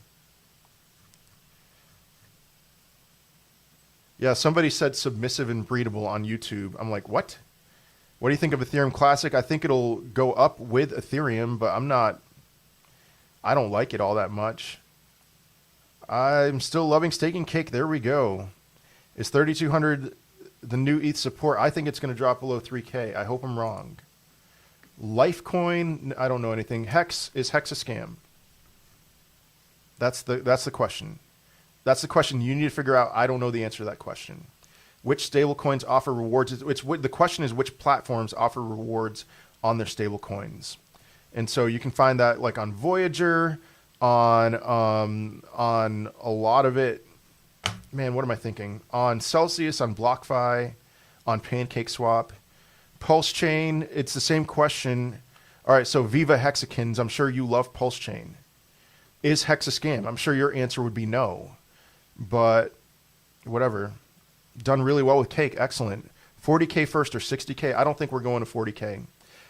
Yeah, somebody said submissive and breedable on YouTube. I'm like, what? What do you think of Ethereum Classic? I think it'll go up with Ethereum, but I don't like it all that much. I'm still loving staking cake. There we go. Is 3,200 the new ETH support? I think it's going to drop below 3K. I hope I'm wrong. Lifecoin, I don't know anything. Hex, is Hex a scam? That's the question. That's the question you need to figure out. I don't know the answer to that question. Which stablecoins offer rewards? The question is which platforms offer rewards on their stablecoins. And so you can find that like on Voyager, on a lot of it. Man, what am I thinking? On Celsius, on BlockFi, on PancakeSwap, Pulse Chain. It's the same question. All right, so Viva Hexakins, I'm sure you love Pulse Chain. Is Hex a scam? I'm sure your answer would be no. But whatever. Done really well with Cake. Excellent. 40K first or 60K? I don't think we're going to 40K.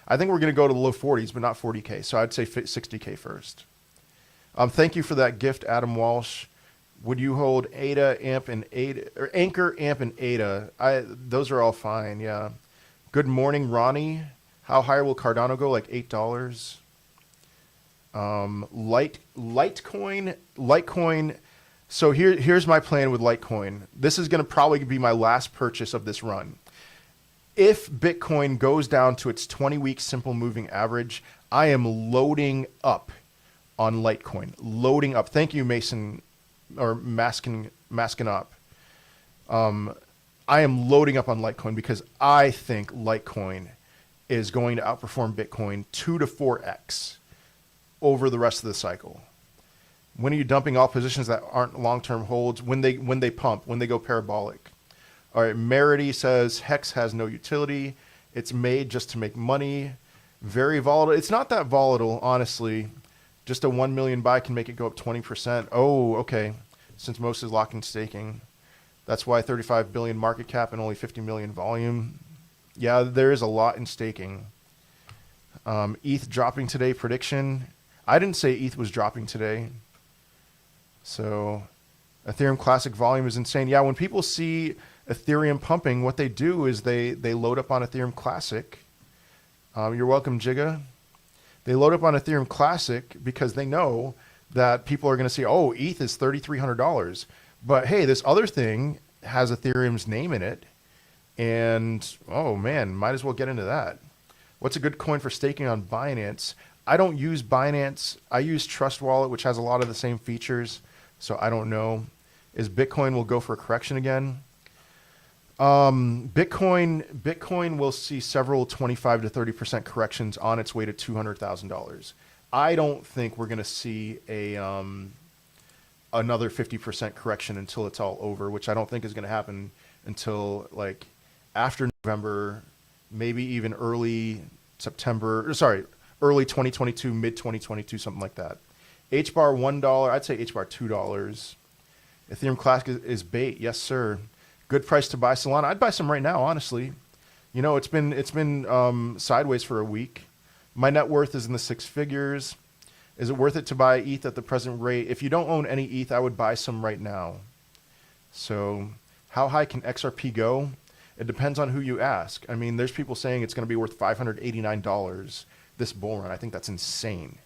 I think we're going to go to the low 40s, but not 40K. So I'd say 60K first. Thank you for that gift, Adam Walsh. Would you hold ADA, AMP, and ADA, or Anchor, AMP, and ADA? Those are all fine, yeah. Good morning, Ronnie. How high will Cardano go? Like $8. Litecoin. So here's my plan with Litecoin. This is going to probably be my last purchase of this run. If Bitcoin goes down to its 20-week simple moving average, I am loading up on Litecoin. Loading up. Thank you, Mason, or Masking Up. I am loading up on Litecoin because I think Litecoin is going to outperform Bitcoin 2 to 4x over the rest of the cycle. When are you dumping all positions that aren't long-term holds? When they pump, when they go parabolic. All right, Merity says Hex has no utility. It's made just to make money. Very volatile. It's not that volatile, honestly. Just a 1 million buy can make it go up 20%. Oh, okay. Since most is locked in staking. That's why 35 billion market cap and only 50 million volume. Yeah, there is a lot in staking. ETH dropping today, prediction. I didn't say ETH was dropping today. So Ethereum Classic volume is insane. Yeah, when people see Ethereum pumping, what they do is they load up on Ethereum Classic. You're welcome, Jigga. They load up on Ethereum Classic because they know that people are going to see, oh, ETH is $3,300. But hey, this other thing has Ethereum's name in it. And, oh man, might as well get into that. What's a good coin for staking on Binance? I don't use Binance. I use Trust Wallet, which has a lot of the same features. So I don't know. Is Bitcoin will go for a correction again? Bitcoin will see several 25 to 30% corrections on its way to $200,000. I don't think we're going to see another 50% correction until it's all over, which I don't think is going to happen until like after November, maybe even early September. Sorry, early 2022, mid 2022, something like that. HBAR $1. I'd say HBAR $2. Ethereum Classic is bait. Yes, sir. Good price to buy Solana. I'd buy some right now, honestly. You know, it's been sideways for a week. My net worth is in the 6 figures. Is it worth it to buy ETH at the present rate? If you don't own any ETH, I would buy some right now. So how high can XRP go? It depends on who you ask. I mean, there's people saying it's going to be worth $589 this bull run. I think that's insane.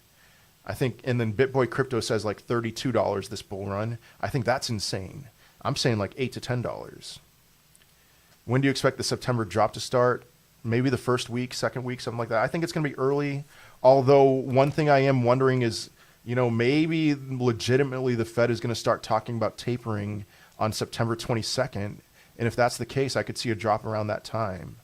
I think, and then BitBoy Crypto says like $32 this bull run. I think that's insane. I'm saying like $8 to $10. When do you expect the September drop to start? Maybe the first week, second week, something like that. I think it's going to be early. Although one thing I am wondering is, maybe legitimately the Fed is going to start talking about tapering on September 22nd. And if that's the case, I could see a drop around that time.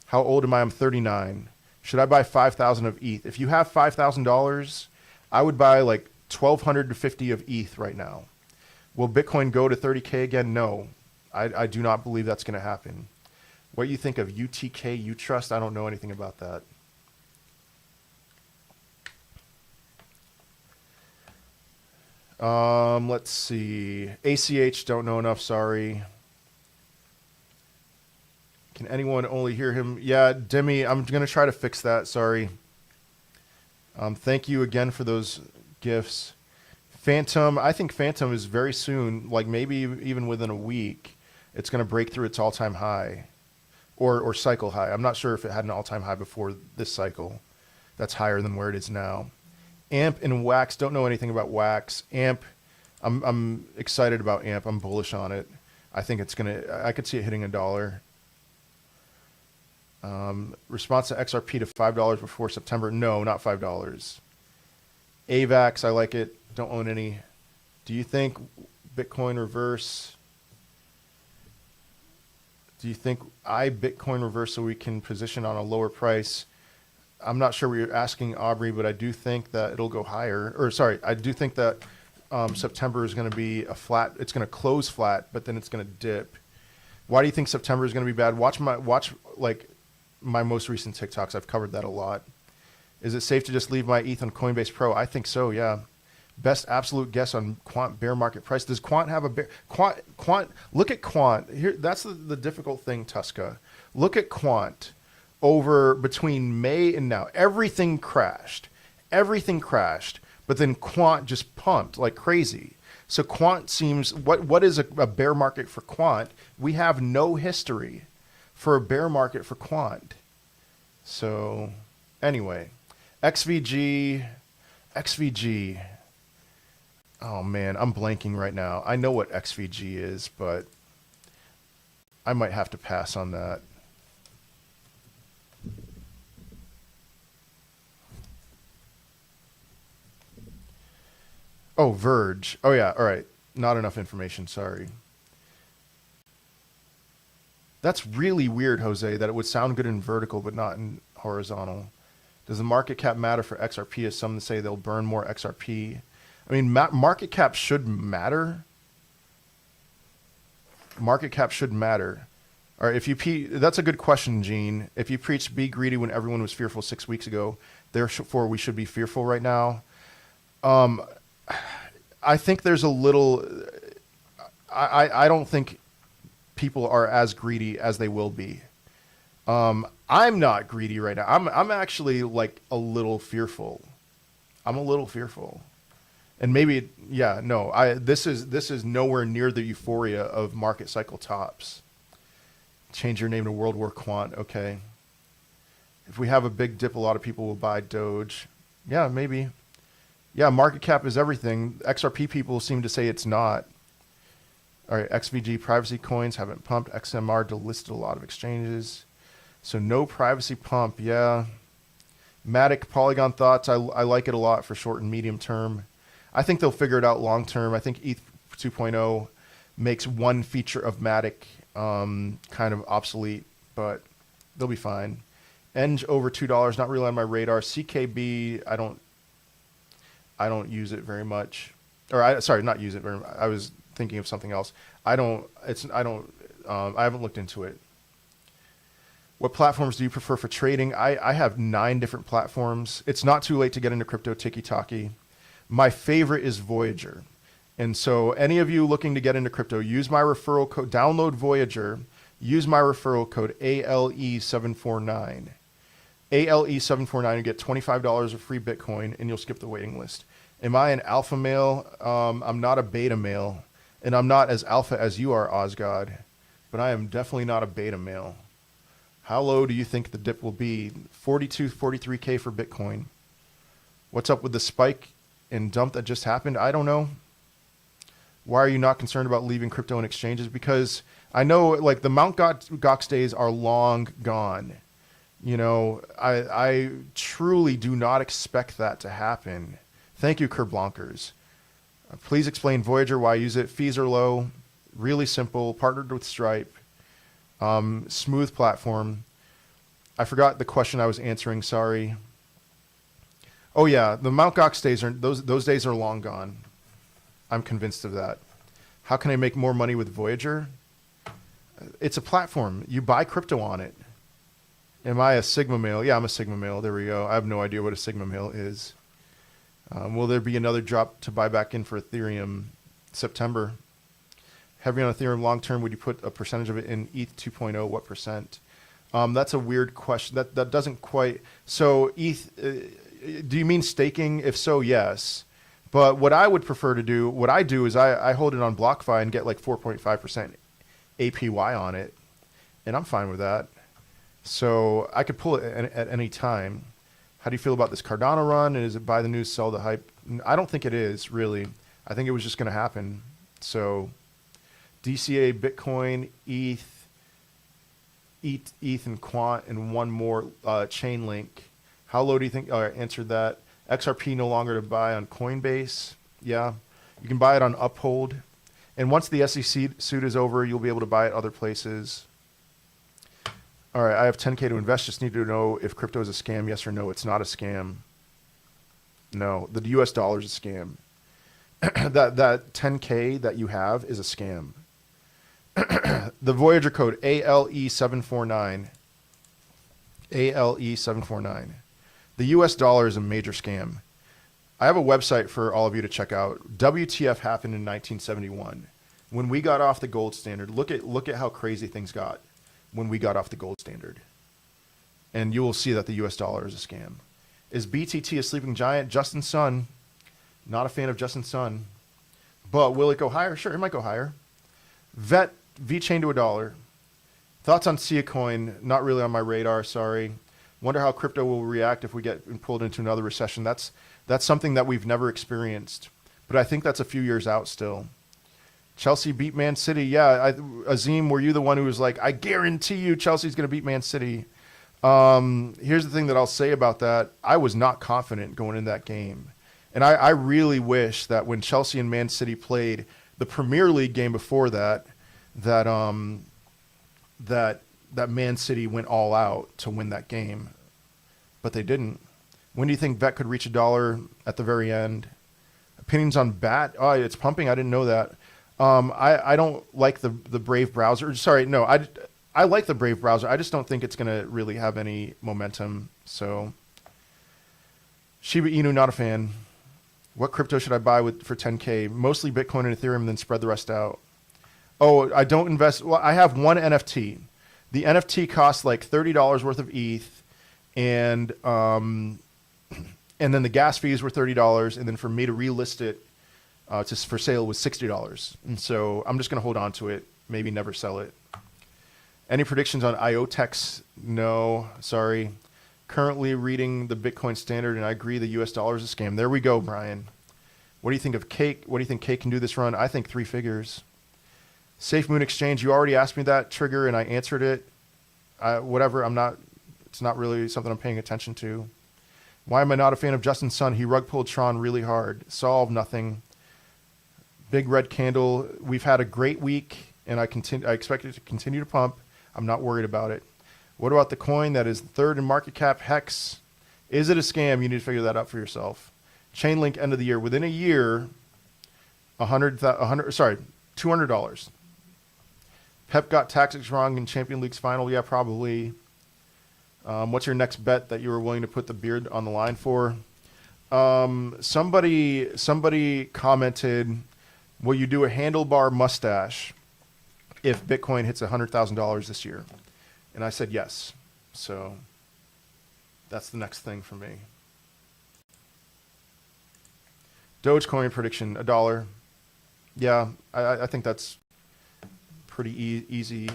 How old am I? I'm 39. Should I buy 5,000 of ETH? If you have $5,000, I would buy like 1,250 of ETH right now. Will Bitcoin go to 30K again? No, I do not believe that's going to happen. What do you think of UTK, Utrust? I don't know anything about that. Let's see. ACH, don't know enough, sorry. Can anyone only hear him? Yeah, Demi, I'm going to try to fix that, sorry. Thank you again for those gifts. Phantom, I think Phantom is very soon, like maybe even within a week, it's going to break through its all-time high or cycle high. I'm not sure if it had an all-time high before this cycle. That's higher than where it is now. AMP and Wax, don't know anything about Wax. AMP, I'm excited about AMP. I'm bullish on it. I think it's going to, I could see it hitting $1. Response to XRP to $5 before September. No, not $5. AVAX, I like it. Don't own any. Do you think Bitcoin reverse? Do you think Bitcoin reverse so we can position on a lower price? I'm not sure what you're asking, Aubrey, but I do think that it'll go higher. Or sorry, I do think that September is going to be a flat. It's going to close flat, but then it's going to dip. Why do you think September is going to be bad? Watch my most recent TikToks. I've covered that a lot. Is it safe to just leave my ETH on Coinbase Pro? I think so, yeah. Best absolute guess on Quant bear market price. Does Quant have a bear? Quant, look at Quant. Here, that's the difficult thing, Tuska. Look at Quant over between May and now. Everything crashed. Everything crashed. But then Quant just pumped like crazy. So Quant seems, what is a bear market for Quant? We have no history for a bear market for Quant. So anyway, XVG. Oh man, I'm blanking right now. I know what XVG is, but I might have to pass on that. Oh, Verge. Oh yeah, all right. Not enough information, sorry. That's really weird, Jose, that it would sound good in vertical but not in horizontal. Does the market cap matter for XRP, as some say they'll burn more XRP? I mean, market cap should matter. Market cap should matter. All right, that's a good question, Gene. If you preached be greedy when everyone was fearful 6 weeks ago, therefore we should be fearful right now. I think there's a little. I don't think people are as greedy as they will be. I'm not greedy right now. I'm actually like a little fearful. I'm a little fearful. And maybe, yeah, no, this is nowhere near the euphoria of market cycle tops. Change your name to World War Quant, okay. If we have a big dip, a lot of people will buy Doge. Yeah, maybe. Yeah, market cap is everything. XRP people seem to say it's not. All right, XVG privacy coins haven't pumped. XMR delisted a lot of exchanges. So no privacy pump, yeah. Matic, Polygon thoughts, I like it a lot for short and medium term. I think they'll figure it out long term. I think ETH 2.0 makes one feature of Matic kind of obsolete, but they'll be fine. Eng over $2, not really on my radar. CKB, I don't use it very much. Sorry, not use it very much. I was thinking of something else. I haven't looked into it. What platforms do you prefer for trading? I have 9 different platforms. It's not too late to get into crypto tiki-taki. My favorite is Voyager. And so any of you looking to get into crypto, use my referral code, download Voyager, use my referral code ALE749. ALE749, you get $25 of free Bitcoin and you'll skip the waiting list. Am I an alpha male? I'm not a beta male. And I'm not as alpha as you are, Osgod. But I am definitely not a beta male. How low do you think the dip will be? 42, 43K for Bitcoin. What's up with the spike and dump that just happened? I don't know. Why are you not concerned about leaving crypto in exchanges? Because I know like the Mount Gox days are long gone. You know, I truly do not expect that to happen. Thank you, Kerblankers. Please explain Voyager, why I use it. Fees are low, really simple, partnered with Stripe, smooth platform. I forgot the question I was answering, sorry. Oh yeah, the Mount Gox days those days are long gone. I'm convinced of that. How can I make more money with Voyager? It's a platform. You buy crypto on it. Am I a Sigma male? Yeah, I'm a Sigma male. There we go. I have no idea what a Sigma male is. Will there be another drop to buy back in for Ethereum September? Heavy on Ethereum long term, would you put a percentage of it in ETH 2.0? What percent? That's a weird question. That doesn't quite. So ETH, do you mean staking? If so, yes. But what I would prefer to do, what I do is I hold it on BlockFi and get like 4.5% APY on it. And I'm fine with that. So I could pull it at any time. How do you feel about this Cardano run? And is it buy the news, sell the hype? I don't think it is, really. I think it was just going to happen. So DCA, Bitcoin, ETH and Quant, and one more Chainlink. How low do you think? Answered that. XRP no longer to buy on Coinbase. Yeah. You can buy it on Uphold. And once the SEC suit is over, you'll be able to buy it other places. All right, I have 10K to invest. Just need to know if crypto is a scam. Yes or no? It's not a scam. No, the US dollar is a scam. that 10K that you have is a scam. The Voyager code ALE749. ALE749. The US dollar is a major scam. I have a website for all of you to check out. WTF happened in 1971. When we got off the gold standard, look at how crazy things got when we got off the gold standard. And you will see that the US dollar is a scam. Is BTT a sleeping giant? Justin Sun. Not a fan of Justin Sun. But will it go higher? Sure, it might go higher. VeChain to $1. Thoughts on Sia Coin? Not really on my radar, sorry. Wonder how crypto will react if we get pulled into another recession. That's something that we've never experienced. But I think that's a few years out still. Chelsea beat Man City. Yeah, Azim, were you the one who was like, I guarantee you Chelsea's going to beat Man City? Here's the thing that I'll say about that. I was not confident going in that game. And I really wish that when Chelsea and Man City played the Premier League game before that Man City went all out to win that game. But they didn't. When do you think VET could reach $1 at the very end? Opinions on BAT? Oh, it's pumping. I didn't know that. I don't like the Brave browser. Sorry, no, I like the Brave browser. I just don't think it's going to really have any momentum. So Shiba Inu, not a fan. What crypto should I buy for 10K? Mostly Bitcoin and Ethereum, and then spread the rest out. Oh, I don't invest. Well, I have one NFT. The NFT costs like $30 worth of ETH, and then the gas fees were $30, and then for me to relist it for sale was $60. And so I'm just going to hold on to it, maybe never sell it. Any predictions on IOTEX? No, sorry. Currently reading the Bitcoin Standard, and I agree the US dollar is a scam. There we go, Brian. What do you think of Cake? What do you think Cake can do this run? I think 3 figures. Safe Moon Exchange, you already asked me that, Trigger, and I answered it. Whatever, it's not really something I'm paying attention to. Why am I not a fan of Justin Sun? He rug pulled Tron really hard. Solve nothing. Big red candle. We've had a great week, and I expect it to continue to pump. I'm not worried about it. What about the coin that is third in market cap, Hex? Is it a scam? You need to figure that out for yourself. Chainlink end of the year. Within a year, $200. Pep got tactics wrong in Champions League's final. Yeah, probably. What's your next bet that you were willing to put the beard on the line for? Somebody commented, will you do a handlebar mustache if Bitcoin hits $100,000 this year? And I said yes. So that's the next thing for me. Dogecoin prediction, $1. Yeah, I think that's pretty easy.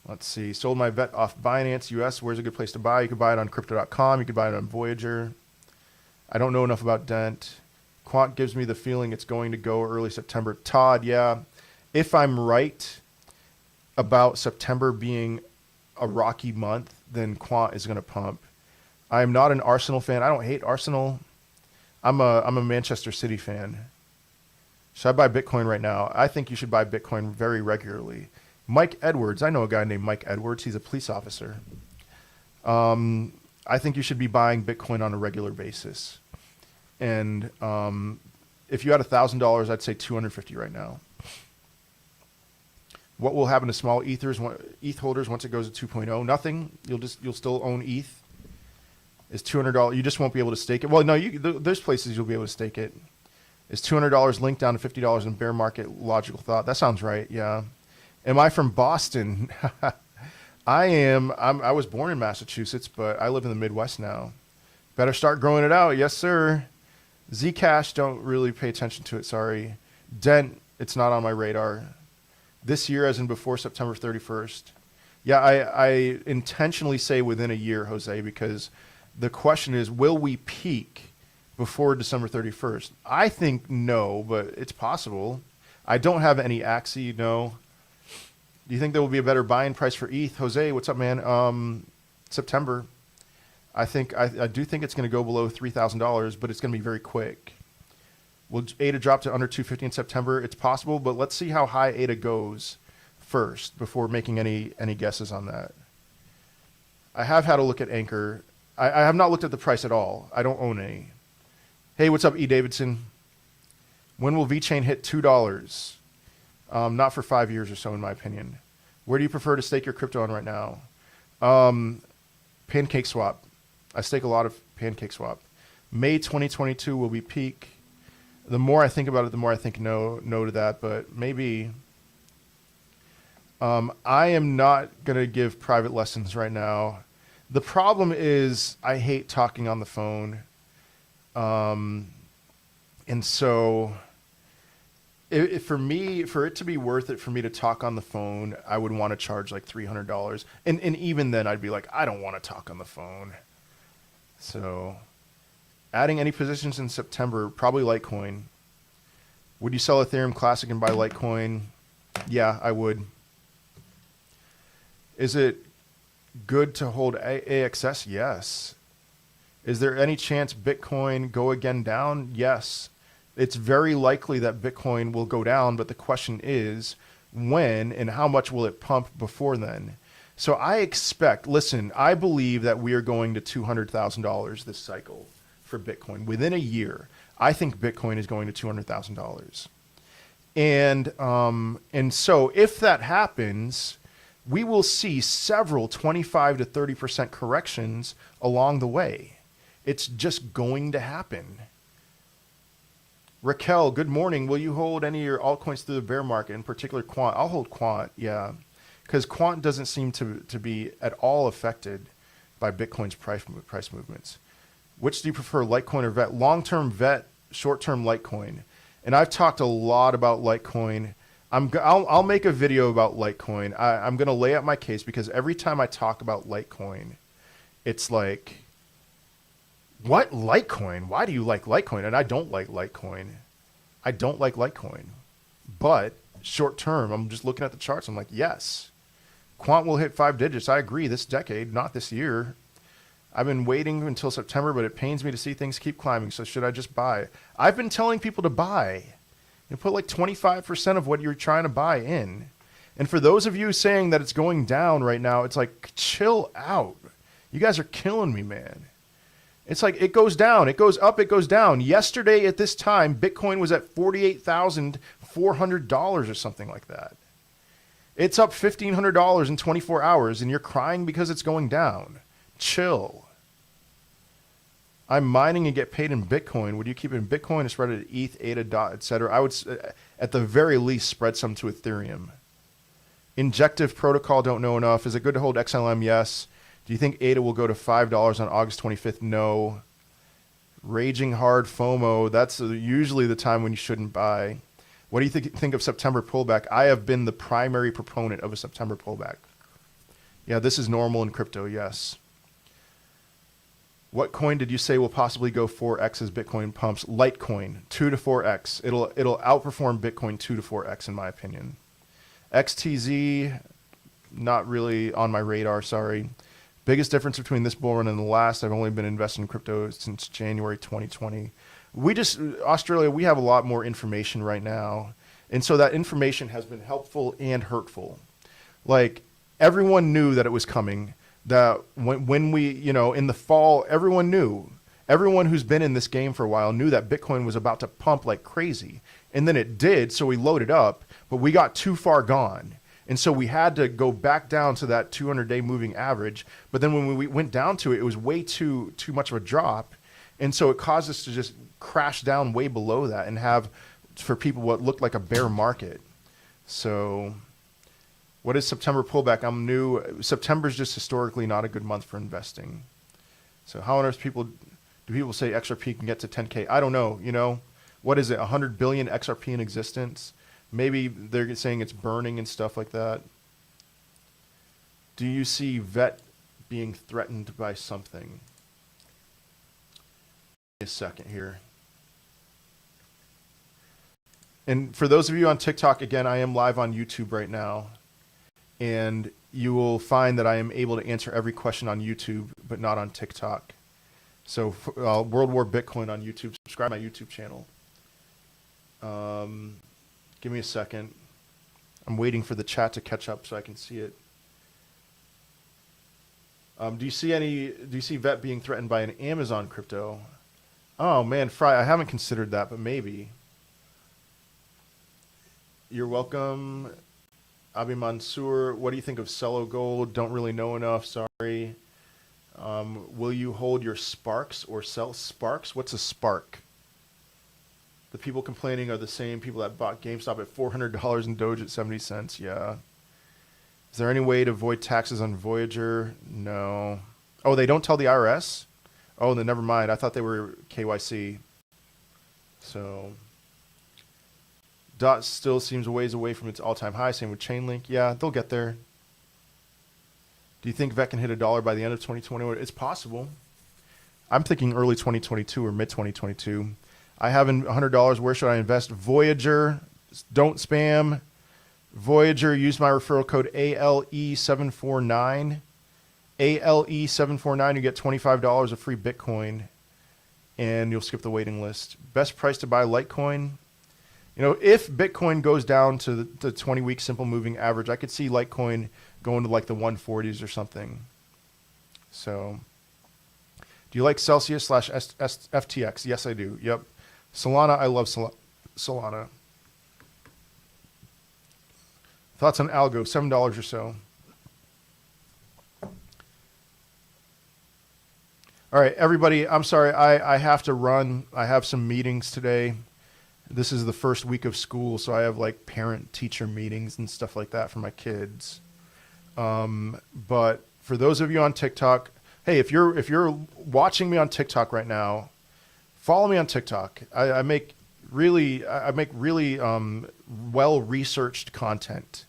Let's see. Sold my bet off Binance US. Where's a good place to buy? You could buy it on crypto.com. You could buy it on Voyager. I don't know enough about Dent. Quant gives me the feeling it's going to go early September. Todd, yeah. If I'm right about September being a rocky month, then Quant is going to pump. I am not an Arsenal fan. I don't hate Arsenal. I'm a Manchester City fan. Should I buy Bitcoin right now? I think you should buy Bitcoin very regularly. Mike Edwards. I know a guy named Mike Edwards. He's a police officer. I think you should be buying Bitcoin on a regular basis. And if you had $1,000, I'd say $250 right now. What will happen to small ETH holders once it goes to 2.0? Nothing. You'll still own ETH. Is $200? You just won't be able to stake it. Well, no. There's places you'll be able to stake it. Is $200 linked down to $50 in bear market? Logical thought. That sounds right. Yeah. Am I from Boston? I am. I was born in Massachusetts, but I live in the Midwest now. Better start growing it out. Yes, sir. Zcash, don't really pay attention to it. Sorry. Dent, it's not on my radar. This year, as in before September 31st. Yeah, I intentionally say within a year, Jose, because the question is, will we peak before December 31st? I think no, but it's possible. I don't have any Axie, no. Do you think there will be a better buying price for ETH? Jose, what's up, man? September. I do think it's going to go below $3,000, but it's going to be very quick. Will ADA drop to under 250 in September? It's possible, but let's see how high ADA goes first before making any guesses on that. I have had a look at Anchor. I have not looked at the price at all. I don't own any. Hey, what's up, E. Davidson? When will VeChain hit $2? Not for 5 years or so, in my opinion. Where do you prefer to stake your crypto on right now? PancakeSwap. I stake a lot of PancakeSwap. May 2022 will be peak. The more I think about it, the more I think no to that, but maybe. I am not going to give private lessons right now. The problem is I hate talking on the phone. And so for it to be worth it for me to talk on the phone, I would want to charge like $300. And even then I'd be like, I don't want to talk on the phone. So adding any positions in September, probably Litecoin. Would you sell Ethereum Classic and buy Litecoin? Yeah, I would. Is it good to hold AXS? Yes. Is there any chance Bitcoin go again down? Yes. It's very likely that Bitcoin will go down, but the question is when and how much will it pump before then? So I believe that we are going to $200,000 this cycle for Bitcoin within a year. I think Bitcoin is going to $200,000. And so if that happens, we will see several 25 to 30% corrections along the way. It's just going to happen. Raquel, good morning. Will you hold any of your altcoins through the bear market, in particular Quant? I'll hold Quant, yeah. Because Quant doesn't seem to be at all affected by Bitcoin's price movements. Which do you prefer, Litecoin or VET? Long-term VET, short-term Litecoin. And I've talked a lot about Litecoin. I'll make a video about Litecoin. I'm going to lay out my case because every time I talk about Litecoin, it's like, what, Litecoin? Why do you like Litecoin? And I don't like Litecoin. I don't like Litecoin. But short term, I'm just looking at the charts. I'm like, yes, Quant will hit 5 digits. I agree, this decade, not this year. I've been waiting until September, but it pains me to see things keep climbing. So should I just buy? I've been telling people to buy. You put like 25% of what you're trying to buy in. And for those of you saying that it's going down right now, it's like, chill out. You guys are killing me, man. It's like it goes down, it goes up, it goes down. Yesterday at this time, Bitcoin was at $48,400 or something like that. It's up $1,500 in 24 hours, and you're crying because it's going down. Chill. I'm mining and get paid in Bitcoin. Would you keep it in Bitcoin or spread it at ETH, ADA, DOT, etc.? I would, at the very least, spread some to Ethereum. Injective protocol, don't know enough. Is it good to hold XLM? Yes. Do you think ADA will go to $5 on August 25th? No. Raging hard FOMO. That's usually the time when you shouldn't buy. What do you think of September pullback? I have been the primary proponent of a September pullback. Yeah, this is normal in crypto, yes. What coin did you say will possibly go 4x as Bitcoin pumps? Litecoin, 2 to 4x. It'll outperform Bitcoin 2 to 4x in my opinion. XTZ, not really on my radar, sorry. Biggest difference between this bull run and the last, I've only been investing in crypto since January 2020. Australia, we have a lot more information right now. And so that information has been helpful and hurtful. Like, everyone knew that it was coming. That when we, in the fall, everyone knew. Everyone who's been in this game for a while knew that Bitcoin was about to pump like crazy. And then it did, so we loaded up, but we got too far gone. And so we had to go back down to that 200-day moving average. But then when we went down to it, it was way too much of a drop. And so it caused us to just crash down way below that and have, for people, what looked like a bear market. So what is September pullback? I'm new. September is just historically not a good month for investing. So how on earth do people say XRP can get to 10K? I don't know. What is it, 100 billion XRP in existence? Maybe they're saying it's burning and stuff like that. Do you see VET being threatened by something? A second here. And for those of you on TikTok, again, I am live on YouTube right now. And you will find that I am able to answer every question on YouTube, but not on TikTok. So World War Bitcoin on YouTube. Subscribe to my YouTube channel. Give me a second. I'm waiting for the chat to catch up so I can see it. Do you see VET being threatened by an Amazon crypto? Oh man, Fry, I haven't considered that, but maybe. You're welcome. Abi Mansour, what do you think of Cello Gold? Don't really know enough, sorry. Will you hold your Sparks or sell Sparks? What's a Spark? The people complaining are the same people that bought GameStop at $400 and Doge at 70 cents. Yeah. Is there any way to avoid taxes on Voyager? No. Oh, they don't tell the IRS? Oh, then never mind. I thought they were KYC. So DOT still seems a ways away from its all-time high. Same with Chainlink. Yeah, they'll get there. Do you think VET can hit $1 by the end of 2021? It's possible. I'm thinking early 2022 or mid 2022. I have $100. Where should I invest? Voyager. Don't spam. Voyager. Use my referral code ALE749. ALE749. You get $25 of free Bitcoin, and you'll skip the waiting list. Best price to buy Litecoin. If Bitcoin goes down to the 20-week simple moving average, I could see Litecoin going to like the 140s or something. So, do you like Celsius / FTX? Yes, I do. Yep. Solana, I love Solana. Thoughts on Algo, $7 or so. All right, everybody, I'm sorry, I have to run. I have some meetings today. This is the first week of school, so I have like parent-teacher meetings and stuff like that for my kids. But for those of you on TikTok, hey, if you're watching me on TikTok right now, follow me on TikTok. I make really well-researched content.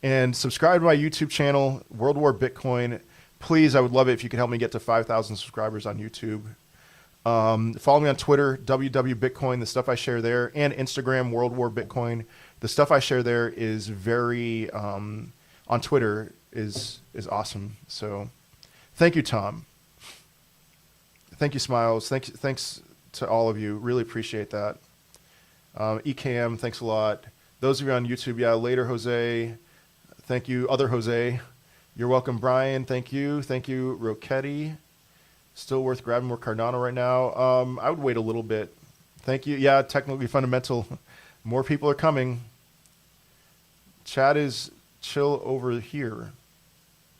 And subscribe to my YouTube channel, World War Bitcoin. Please, I would love it if you could help me get to 5,000 subscribers on YouTube. Follow me on Twitter, WWBitcoin, the stuff I share there, and Instagram, World War Bitcoin. The stuff I share there is very, on Twitter, is awesome. So thank you, Tom. Thank you, Smiles. Thanks to all of you. Really appreciate that. EKM, thanks a lot. Those of you on YouTube, yeah, later, Jose. Thank you, other Jose. You're welcome, Brian. Thank you. Thank you, Rocchetti. Still worth grabbing more Cardano right now. I would wait a little bit. Thank you. Yeah, technically fundamental. More people are coming. Chat is chill over here.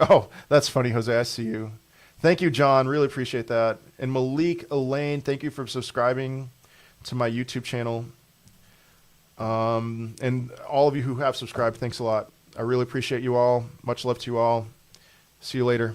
Oh, that's funny, Jose. I see you. Thank you, John. Really appreciate that. And Malik, Elaine, thank you for subscribing to my YouTube channel. And all of you who have subscribed, thanks a lot. I really appreciate you all. Much love to you all. See you later.